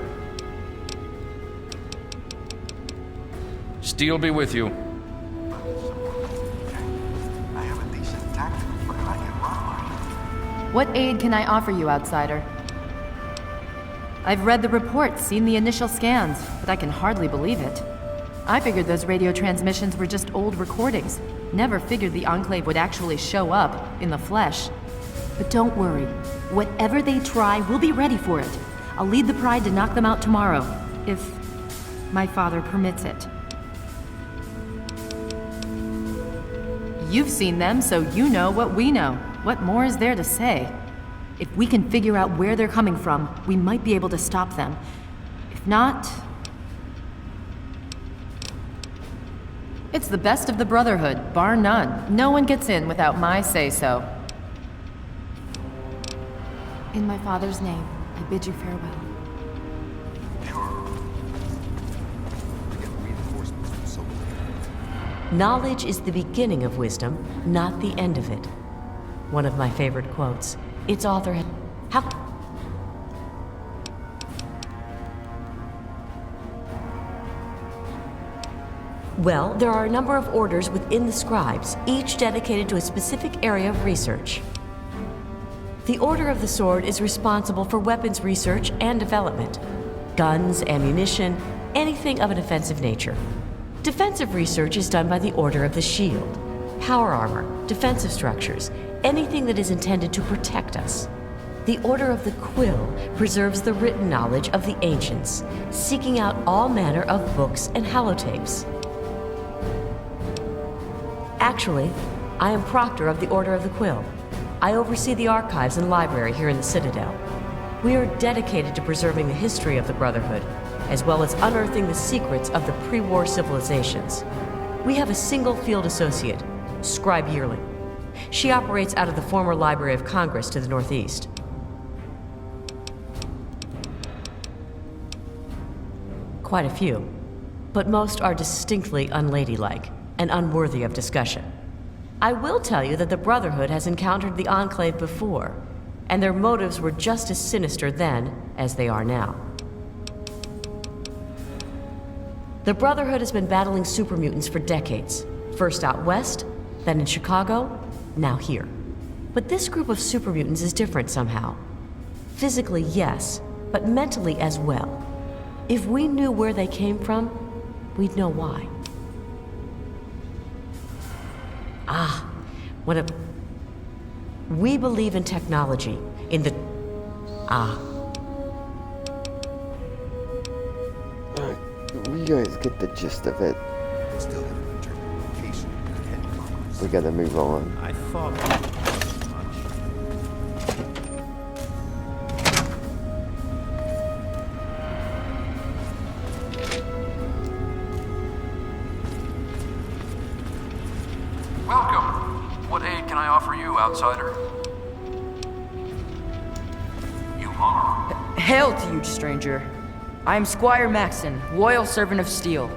Steel be with you. What aid can I offer you, outsider? I've read the reports, seen the initial scans, but I can hardly believe it. I figured those radio transmissions were just old recordings. Never figured the Enclave would actually show up, in the flesh. But don't worry. Whatever they try, we'll be ready for it. I'll lead the Pride to knock them out tomorrow, if my father permits it. You've seen them, so you know what we know. What more is there to say? If we can figure out where they're coming from, we might be able to stop them. If not... It's the best of the Brotherhood, bar none. No one gets in without my say-so. In my father's name, I bid you farewell. Knowledge is the beginning of wisdom, not the end of it. One of my favorite quotes. Its author had... Well, there are a number of orders within the Scribes, each dedicated to a specific area of research. The Order of the Sword is responsible for weapons research and development. Guns, ammunition, anything of an offensive nature. Defensive research is done by the Order of the Shield. Power armor, defensive structures, anything that is intended to protect us. The Order of the Quill preserves the written knowledge of the ancients, seeking out all manner of books and holotapes. Actually, I am Proctor of the Order of the Quill. I oversee the archives and library here in the Citadel. We are dedicated to preserving the history of the Brotherhood, as well as unearthing the secrets of the pre-war civilizations. We have a single field associate, Scribe Yearling. She operates out of the former Library of Congress to the northeast. Quite a few, but most are distinctly unladylike and unworthy of discussion. I will tell you that the Brotherhood has encountered the Enclave before, and their motives were just as sinister then as they are now. The Brotherhood has been battling super mutants for decades, first out west, then in Chicago, now here. But this group of super mutants is different somehow. Physically, yes, but mentally as well. If we knew where they came from, we'd know why. Ah, We believe in technology, in the... We guys get the gist of it. Still haven't determined the location of the headquarters. We gotta move on. I thought... Welcome. What aid can I offer you, outsider? You are? Hail to you, stranger. I am Squire Maxon, loyal servant of Steel.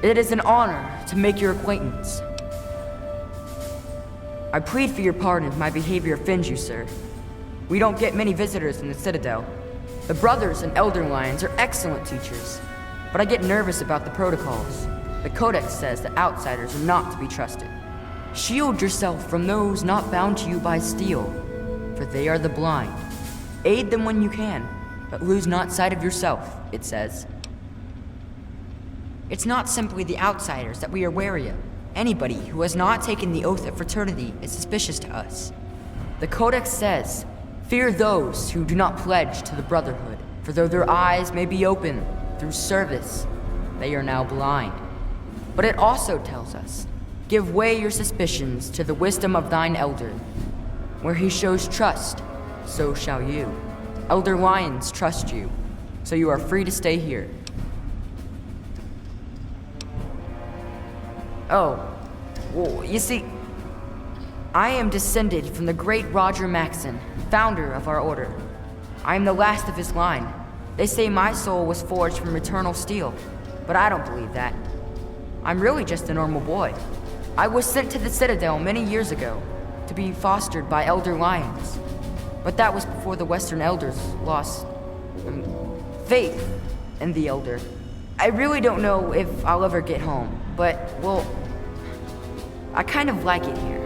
It is an honor to make your acquaintance. I plead for your pardon if my behavior offends you, sir. We don't get many visitors in the Citadel. The Brothers and Elder Lions are excellent teachers, but I get nervous about the protocols. The Codex says that outsiders are not to be trusted. Shield yourself from those not bound to you by steel, for they are the blind. Aid them when you can, but lose not sight of yourself, it says. It's not simply the outsiders that we are wary of. Anybody who has not taken the oath of fraternity is suspicious to us. The Codex says, fear those who do not pledge to the Brotherhood, for though their eyes may be open through service, they are now blind. But it also tells us, give way your suspicions to the wisdom of thine elder. Where he shows trust, so shall you. Elder Lions trust you, so you are free to stay here. Oh, well, you see, I am descended from the great Roger Maxon, founder of our order. I am the last of his line. They say my soul was forged from eternal steel, but I don't believe that. I'm really just a normal boy. I was sent to the Citadel many years ago to be fostered by Elder Lions. But that was before the Western Elders lost faith in the Elder. I really don't know if I'll ever get home, but, well, I kind of like it here.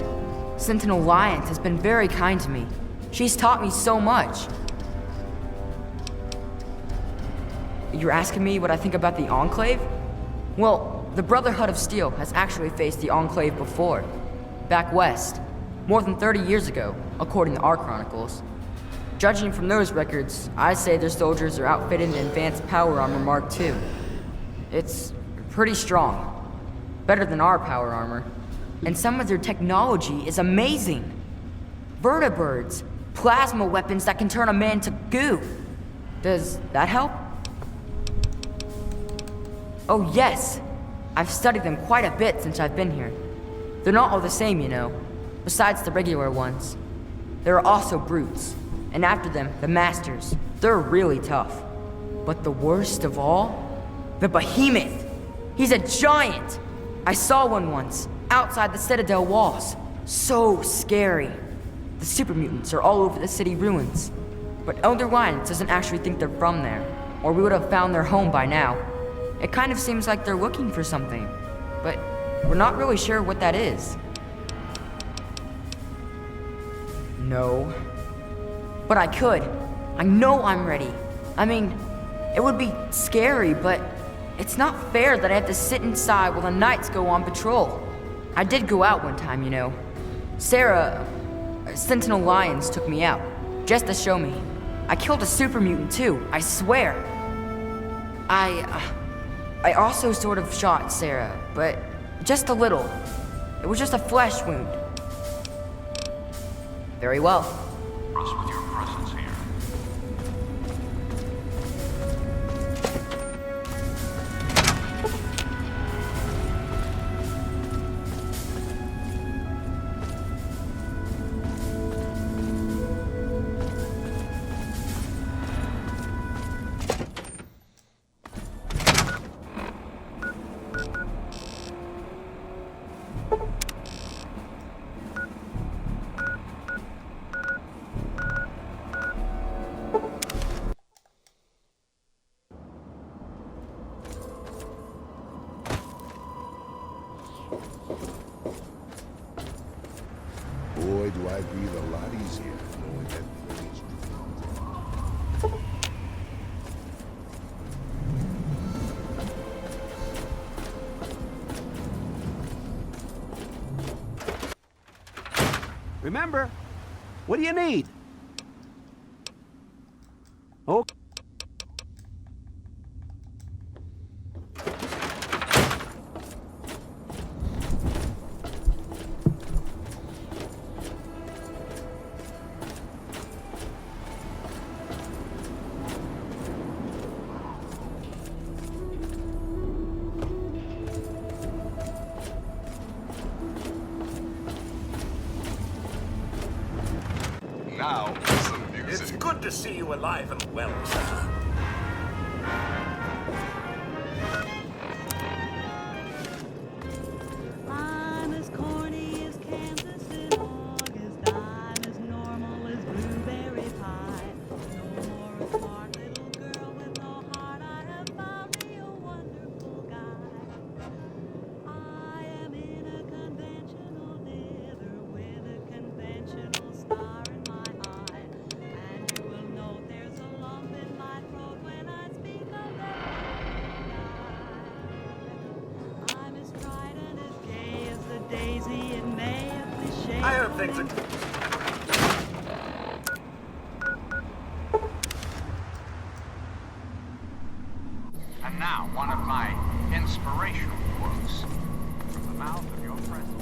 Sentinel Lyons has been very kind to me. She's taught me so much. You're asking me what I think about the Enclave? Well, the Brotherhood of Steel has actually faced the Enclave before. Back west. More than 30 years ago, according to our chronicles. Judging from those records, I'd say their soldiers are outfitted in advanced power armor Mark II. It's pretty strong. Better than our power armor. And some of their technology is amazing. Vertibirds, plasma weapons that can turn a man to goo. Does that help? Oh yes, I've studied them quite a bit since I've been here. They're not all the same, you know, besides the regular ones. There are also brutes, and after them, the masters. They're really tough. But the worst of all? The Behemoth! He's a giant! I saw one once, outside the Citadel walls. So scary. The super mutants are all over the city ruins. But Elder Lions doesn't actually think they're from there, or we would have found their home by now. It kind of seems like they're looking for something, but we're not really sure what that is. No. But I could. I know I'm ready. I mean, it would be scary, but it's not fair that I have to sit inside while the knights go on patrol. I did go out one time, you know. Sarah, Sentinel Lyons took me out, just to show me. I killed a super mutant too, I swear. I also sort of shot Sarah, but just a little. It was just a flesh wound. Very well. Trust with your presence here. Boy, do I breathe a lot easier knowing that things Remember, what do you need? Oh. Now, some music. It's good to see you alive and well, sir. I'm as corny as Kansas in August. I'm as normal as blueberry pie. No more a smart little girl with no heart. I have found me a wonderful guy. I am in a conventional dither with a conventional star in my eye. And you will note there's a lump in my throat when I speak of that guy. I'm as bright and as gay as the daisy in May, a cliche. I heard things are... And now, one of my inspirational quotes from the mouth of your president.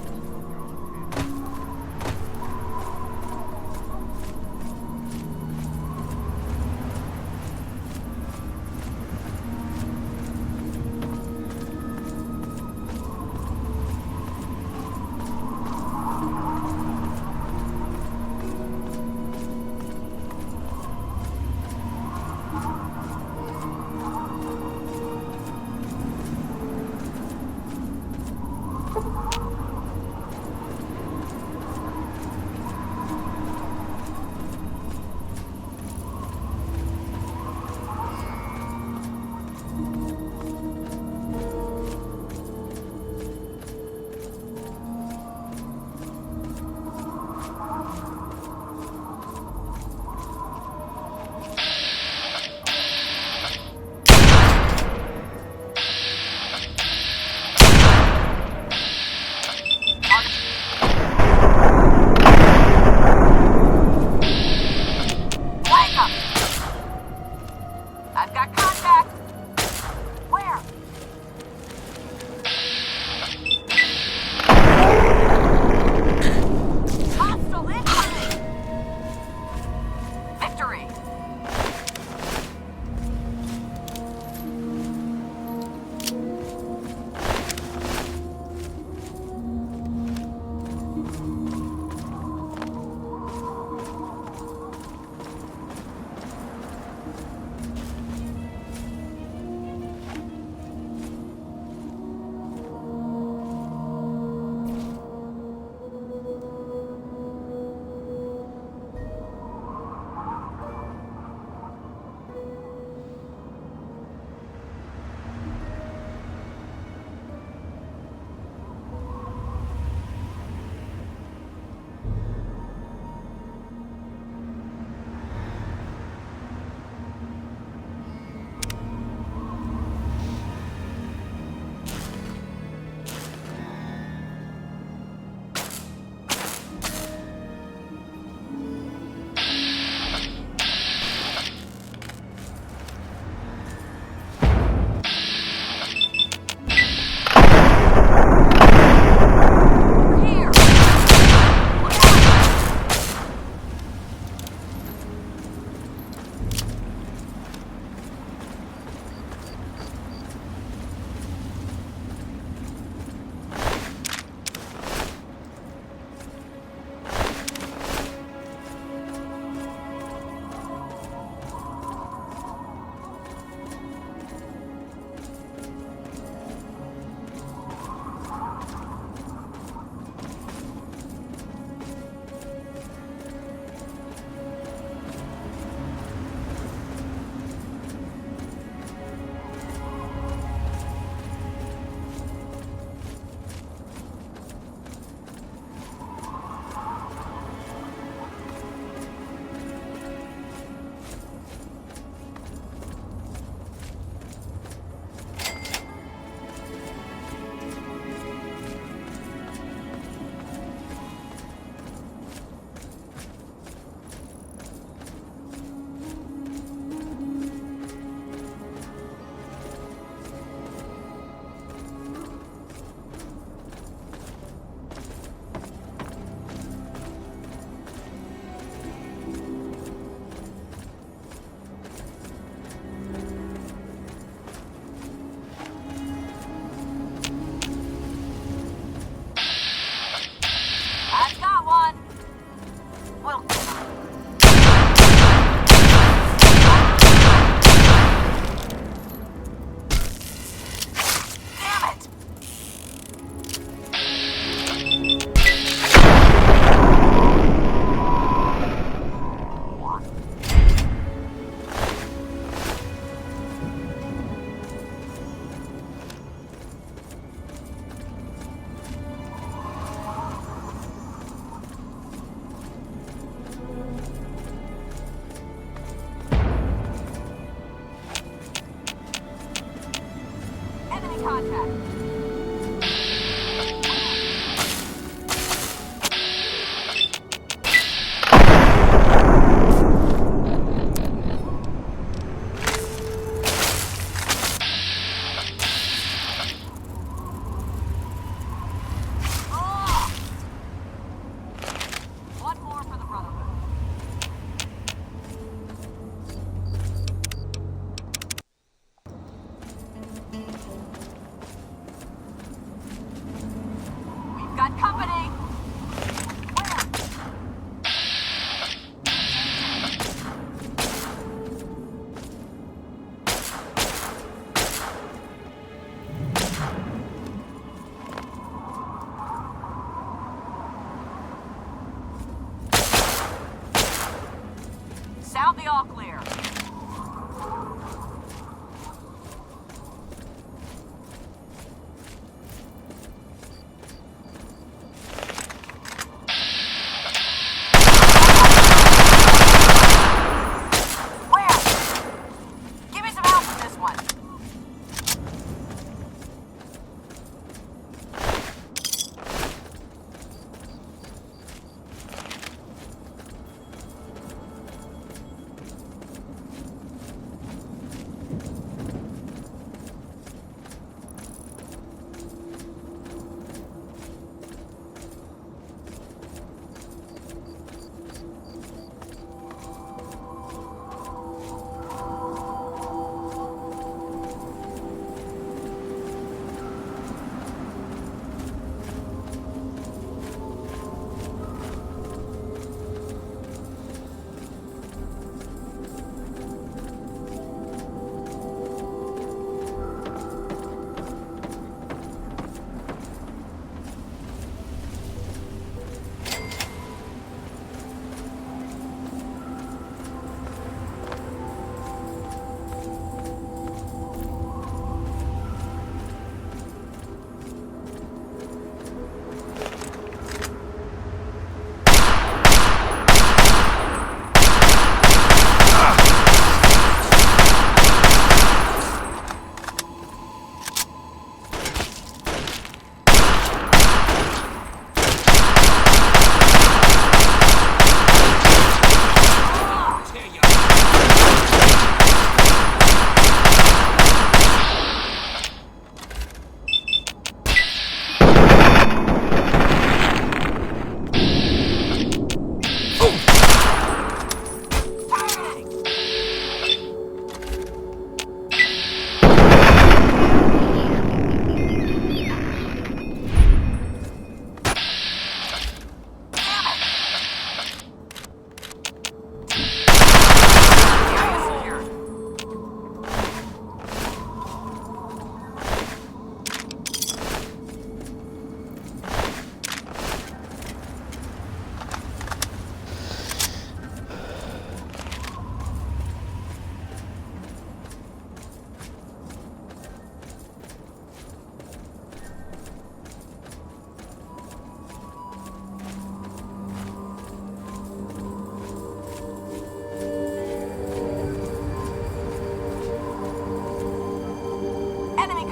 have the all clear.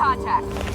Contact.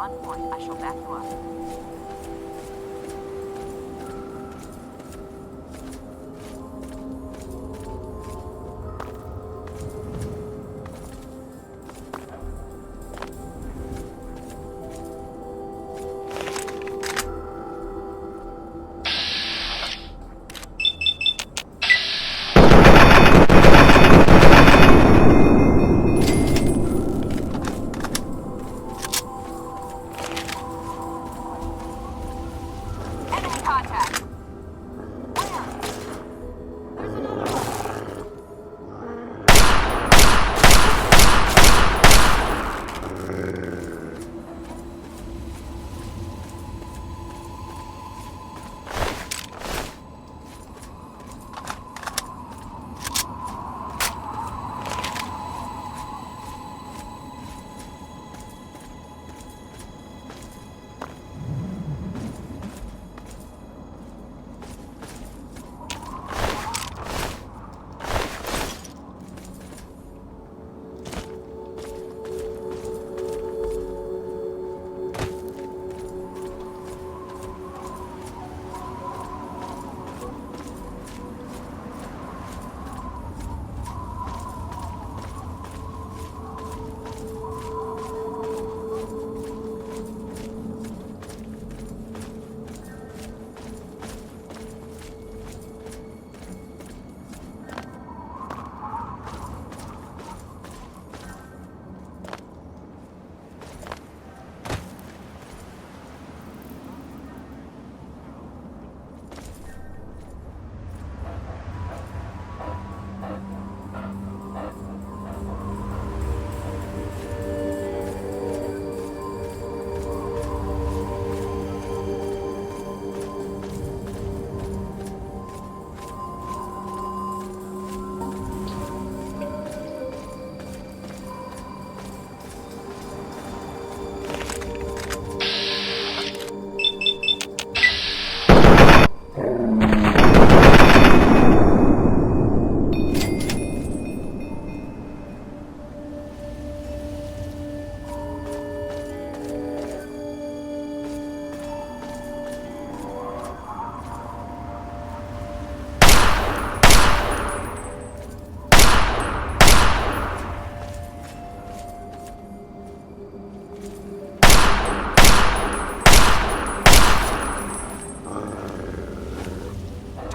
on point. I shall back you up.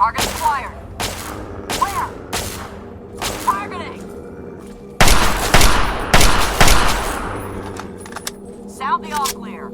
Target acquired. Where? Targeting! Sound the all clear.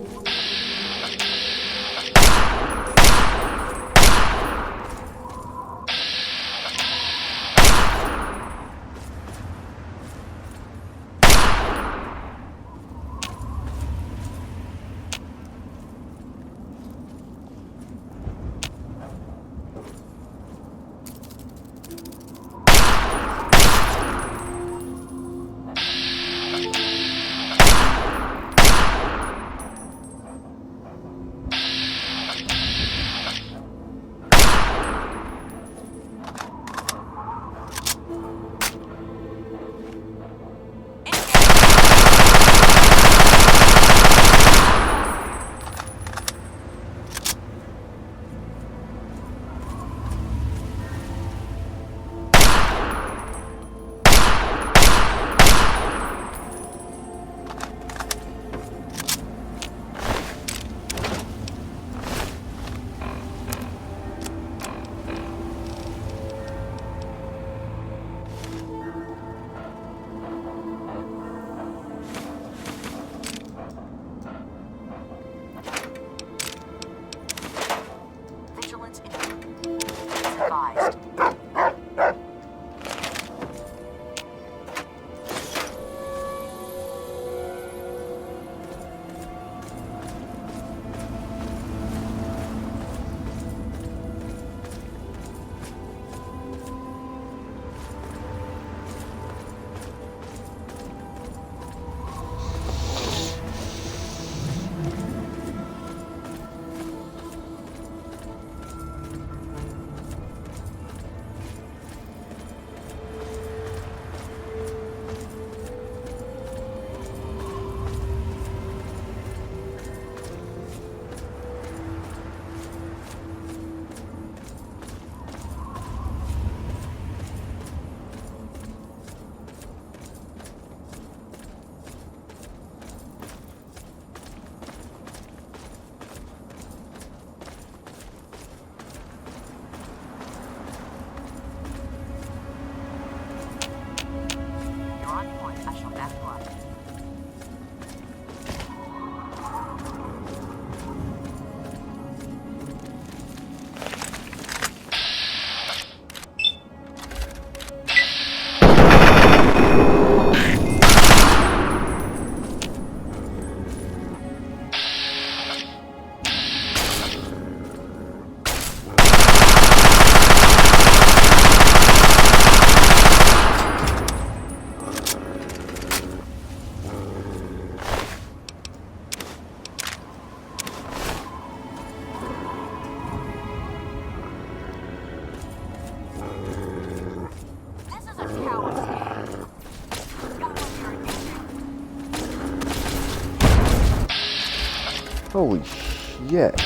Holy shit.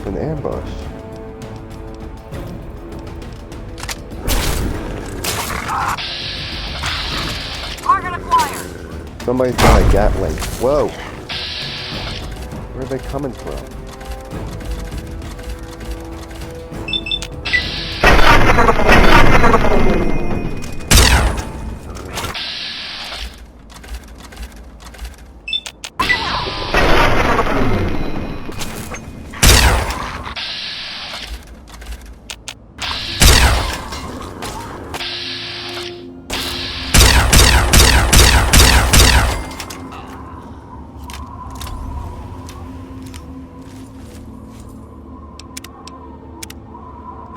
An ambush. Target acquired. Somebody's got a Gatling. Whoa. Where are they coming from?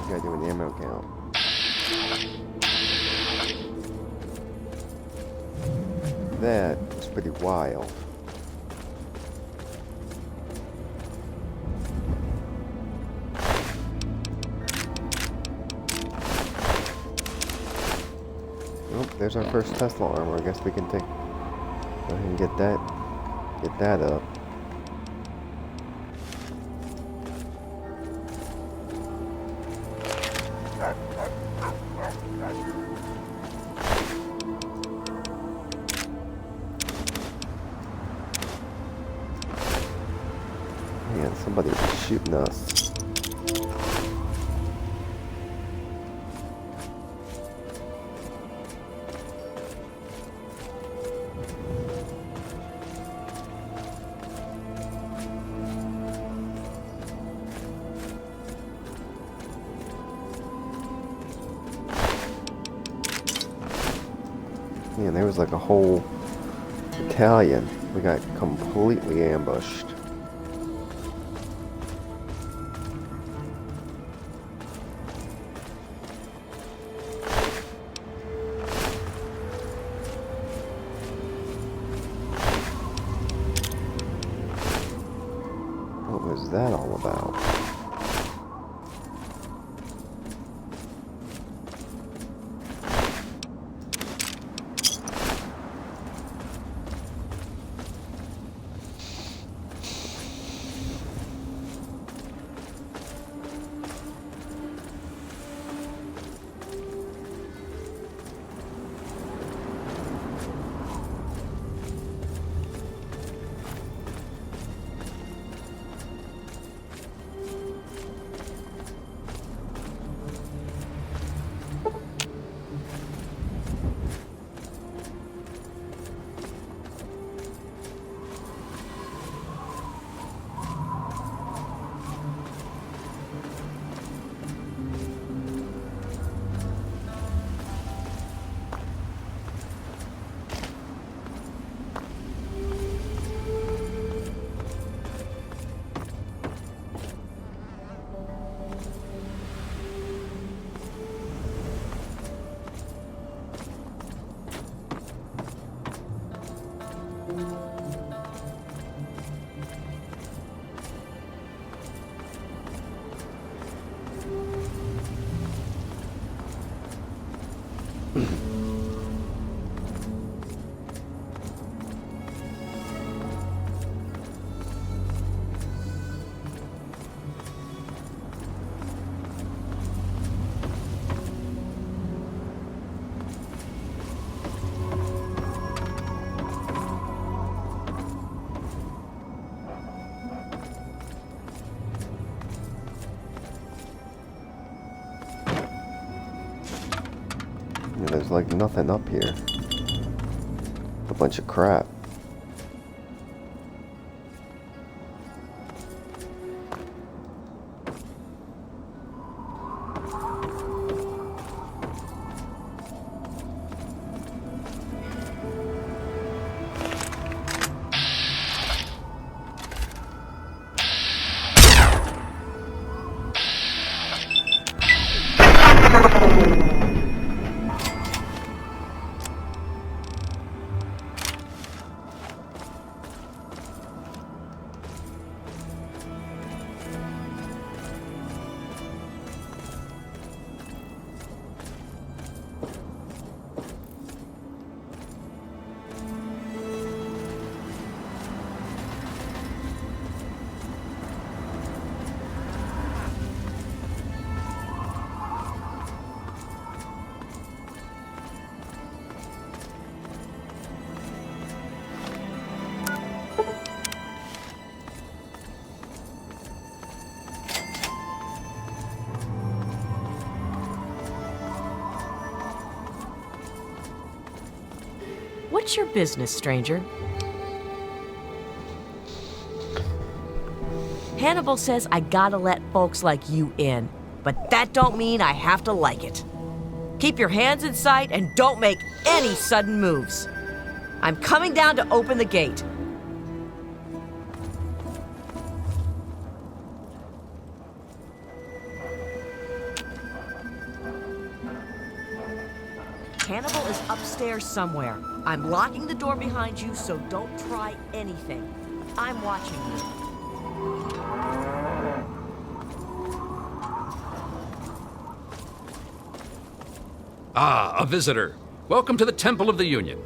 Gotta do an ammo count. That is pretty wild. Nope, there's our first Tesla armor. I guess we can go ahead and get that up. Man, somebody was shooting us. Man, there was like a whole battalion. We got completely ambushed. What was that all about? There's like nothing up here. A bunch of crap. What's your business, stranger? Hannibal says I gotta let folks like you in, but that don't mean I have to like it. Keep your hands in sight and don't make any sudden moves. I'm coming down to open the gate. Hannibal is upstairs somewhere. I'm locking the door behind you, so don't try anything. I'm watching you. Ah, a visitor. Welcome to the Temple of the Union.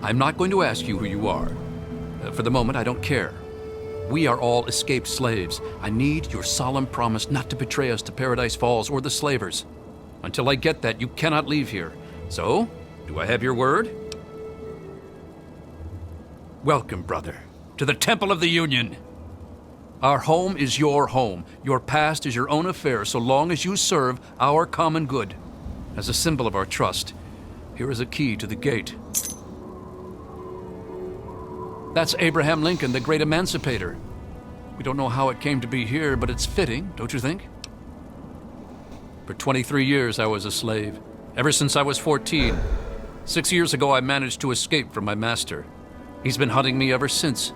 I'm not going to ask you who you are. For the moment, I don't care. We are all escaped slaves. I need your solemn promise not to betray us to Paradise Falls or the slavers. Until I get that, you cannot leave here. So, do I have your word? Welcome, brother, to the Temple of the Union. Our home is your home. Your past is your own affair so long as you serve our common good. As a symbol of our trust, here is a key to the gate. That's Abraham Lincoln, the great emancipator. We don't know how it came to be here, but it's fitting, don't you think? For 23 years, I was a slave. Ever since I was 14. 6 years ago, I managed to escape from my master. He's been hunting me ever since.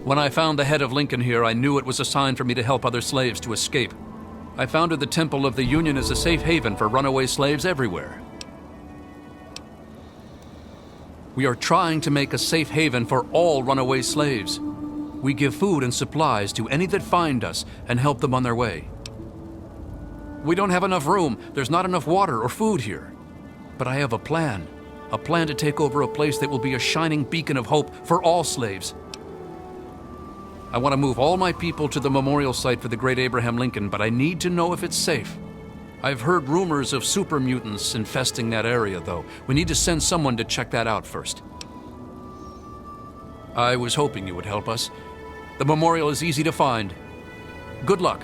When I found the head of Lincoln here, I knew it was a sign for me to help other slaves to escape. I founded the Temple of the Union as a safe haven for runaway slaves everywhere. We are trying to make a safe haven for all runaway slaves. We give food and supplies to any that find us and help them on their way. We don't have enough room. There's not enough water or food here. But I have a plan to take over a place that will be a shining beacon of hope for all slaves. I want to move all my people to the memorial site for the great Abraham Lincoln, but I need to know if it's safe. I've heard rumors of super mutants infesting that area, though. We need to send someone to check that out first. I was hoping you would help us. The memorial is easy to find. Good luck.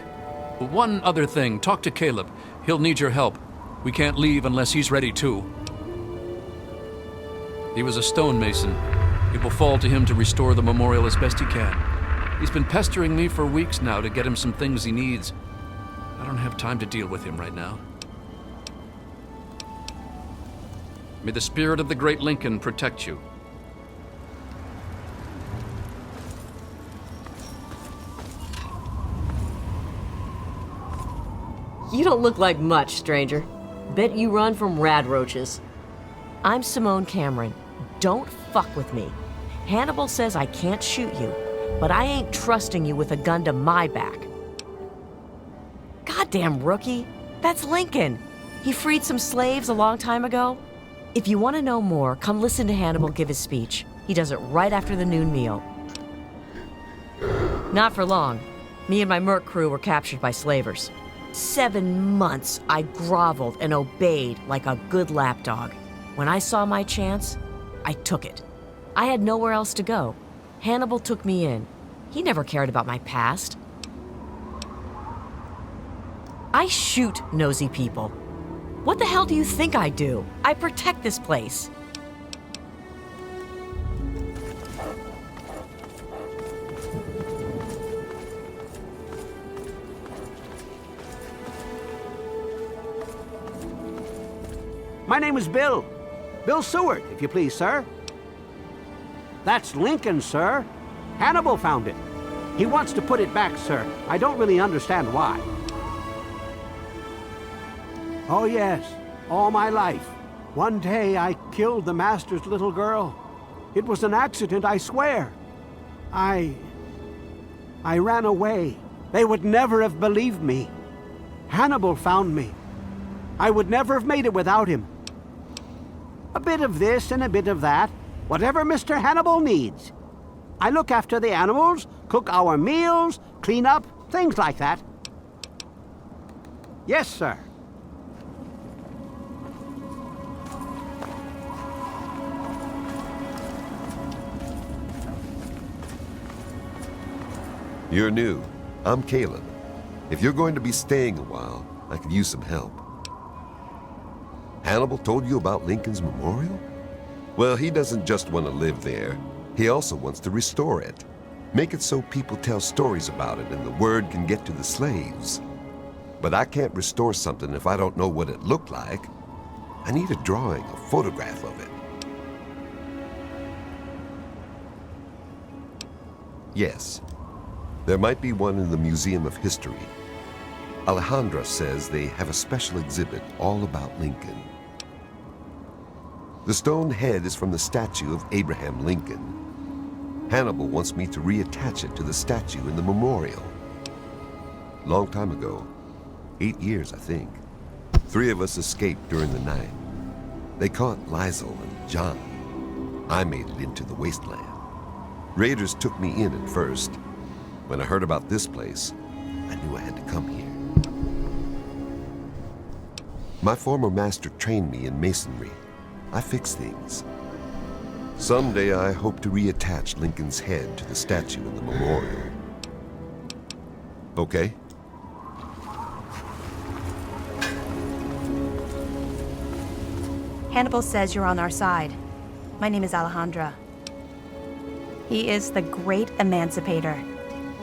One other thing, talk to Caleb. He'll need your help. We can't leave unless he's ready too. He was a stonemason. It will fall to him to restore the memorial as best he can. He's been pestering me for weeks now to get him some things he needs. I don't have time to deal with him right now. May the spirit of the great Lincoln protect you. You don't look like much, stranger. Bet you run from rad roaches. I'm Simone Cameron. Don't fuck with me. Hannibal says I can't shoot you, but I ain't trusting you with a gun to my back. Goddamn rookie, that's Lincoln. He freed some slaves a long time ago. If you want to know more, come listen to Hannibal give his speech. He does it right after the noon meal. Not for long. Me and my merc crew were captured by slavers. 7 months I groveled and obeyed like a good lapdog. When I saw my chance, I took it. I had nowhere else to go. Hannibal took me in. He never cared about my past. I shoot nosy people. What the hell do you think I do? I protect this place. My name is Bill. Bill Seward, if you please, sir. That's Lincoln, sir. Hannibal found it. He wants to put it back, sir. I don't really understand why. Oh, yes. All my life. One day I killed the master's little girl. It was an accident, I swear. I ran away. They would never have believed me. Hannibal found me. I would never have made it without him. A bit of this and a bit of that. Whatever Mr. Hannibal needs. I look after the animals, cook our meals, clean up, things like that. Yes, sir. You're new. I'm Caleb. If you're going to be staying a while, I could use some help. Hannibal told you about Lincoln's memorial? Well, he doesn't just want to live there. He also wants to restore it. Make it so people tell stories about it and the word can get to the slaves. But I can't restore something if I don't know what it looked like. I need a drawing, a photograph of it. Yes, there might be one in the Museum of History. Alejandra says they have a special exhibit all about Lincoln. The stone head is from the statue of Abraham Lincoln. Hannibal wants me to reattach it to the statue in the memorial. Long time ago, 8 years, I think, 3 of us escaped during the night. They caught Lizel and John. I made it into the wasteland. Raiders took me in at first. When I heard about this place, I knew I had to come here. My former master trained me in masonry. I fix things. Someday I hope to reattach Lincoln's head to the statue in the memorial. Okay? Hannibal says you're on our side. My name is Alejandra. He is the great emancipator.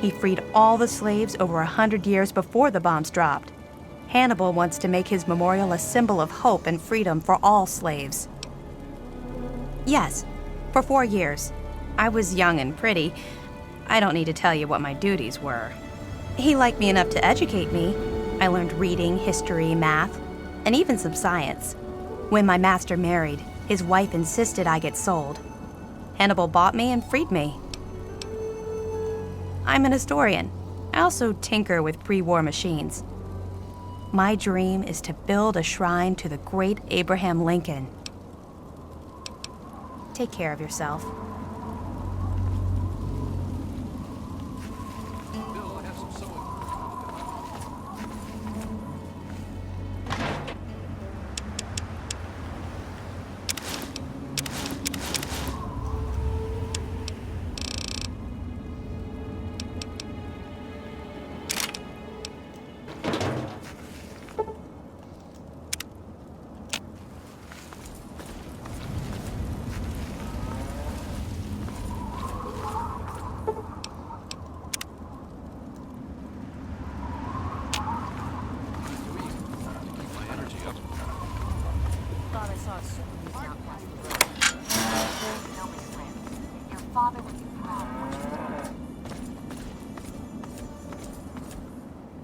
He freed all the slaves over 100 years before the bombs dropped. Hannibal wants to make his memorial a symbol of hope and freedom for all slaves. Yes, for 4 years. I was young and pretty. I don't need to tell you what my duties were. He liked me enough to educate me. I learned reading, history, math, and even some science. When my master married, his wife insisted I get sold. Hannibal bought me and freed me. I'm an historian. I also tinker with pre-war machines. My dream is to build a shrine to the great Abraham Lincoln. Take care of yourself.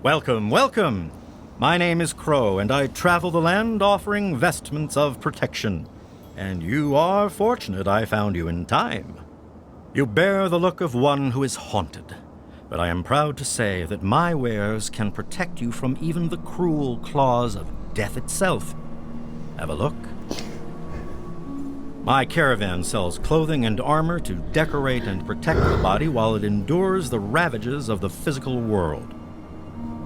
Welcome, welcome! My name is Crow, and I travel the land offering vestments of protection. And you are fortunate I found you in time. You bear the look of one who is haunted, but I am proud to say that my wares can protect you from even the cruel claws of death itself. Have a look. My caravan sells clothing and armor to decorate and protect the body while it endures the ravages of the physical world.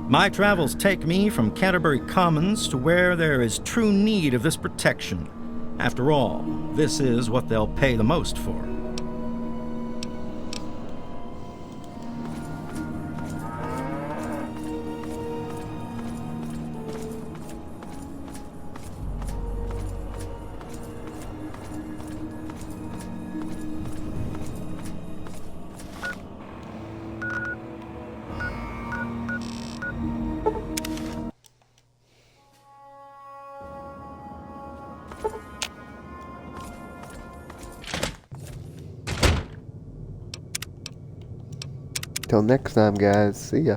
My travels take me from Canterbury Commons to where there is true need of this protection. After all, this is what they'll pay the most for. Till next time, guys. See ya.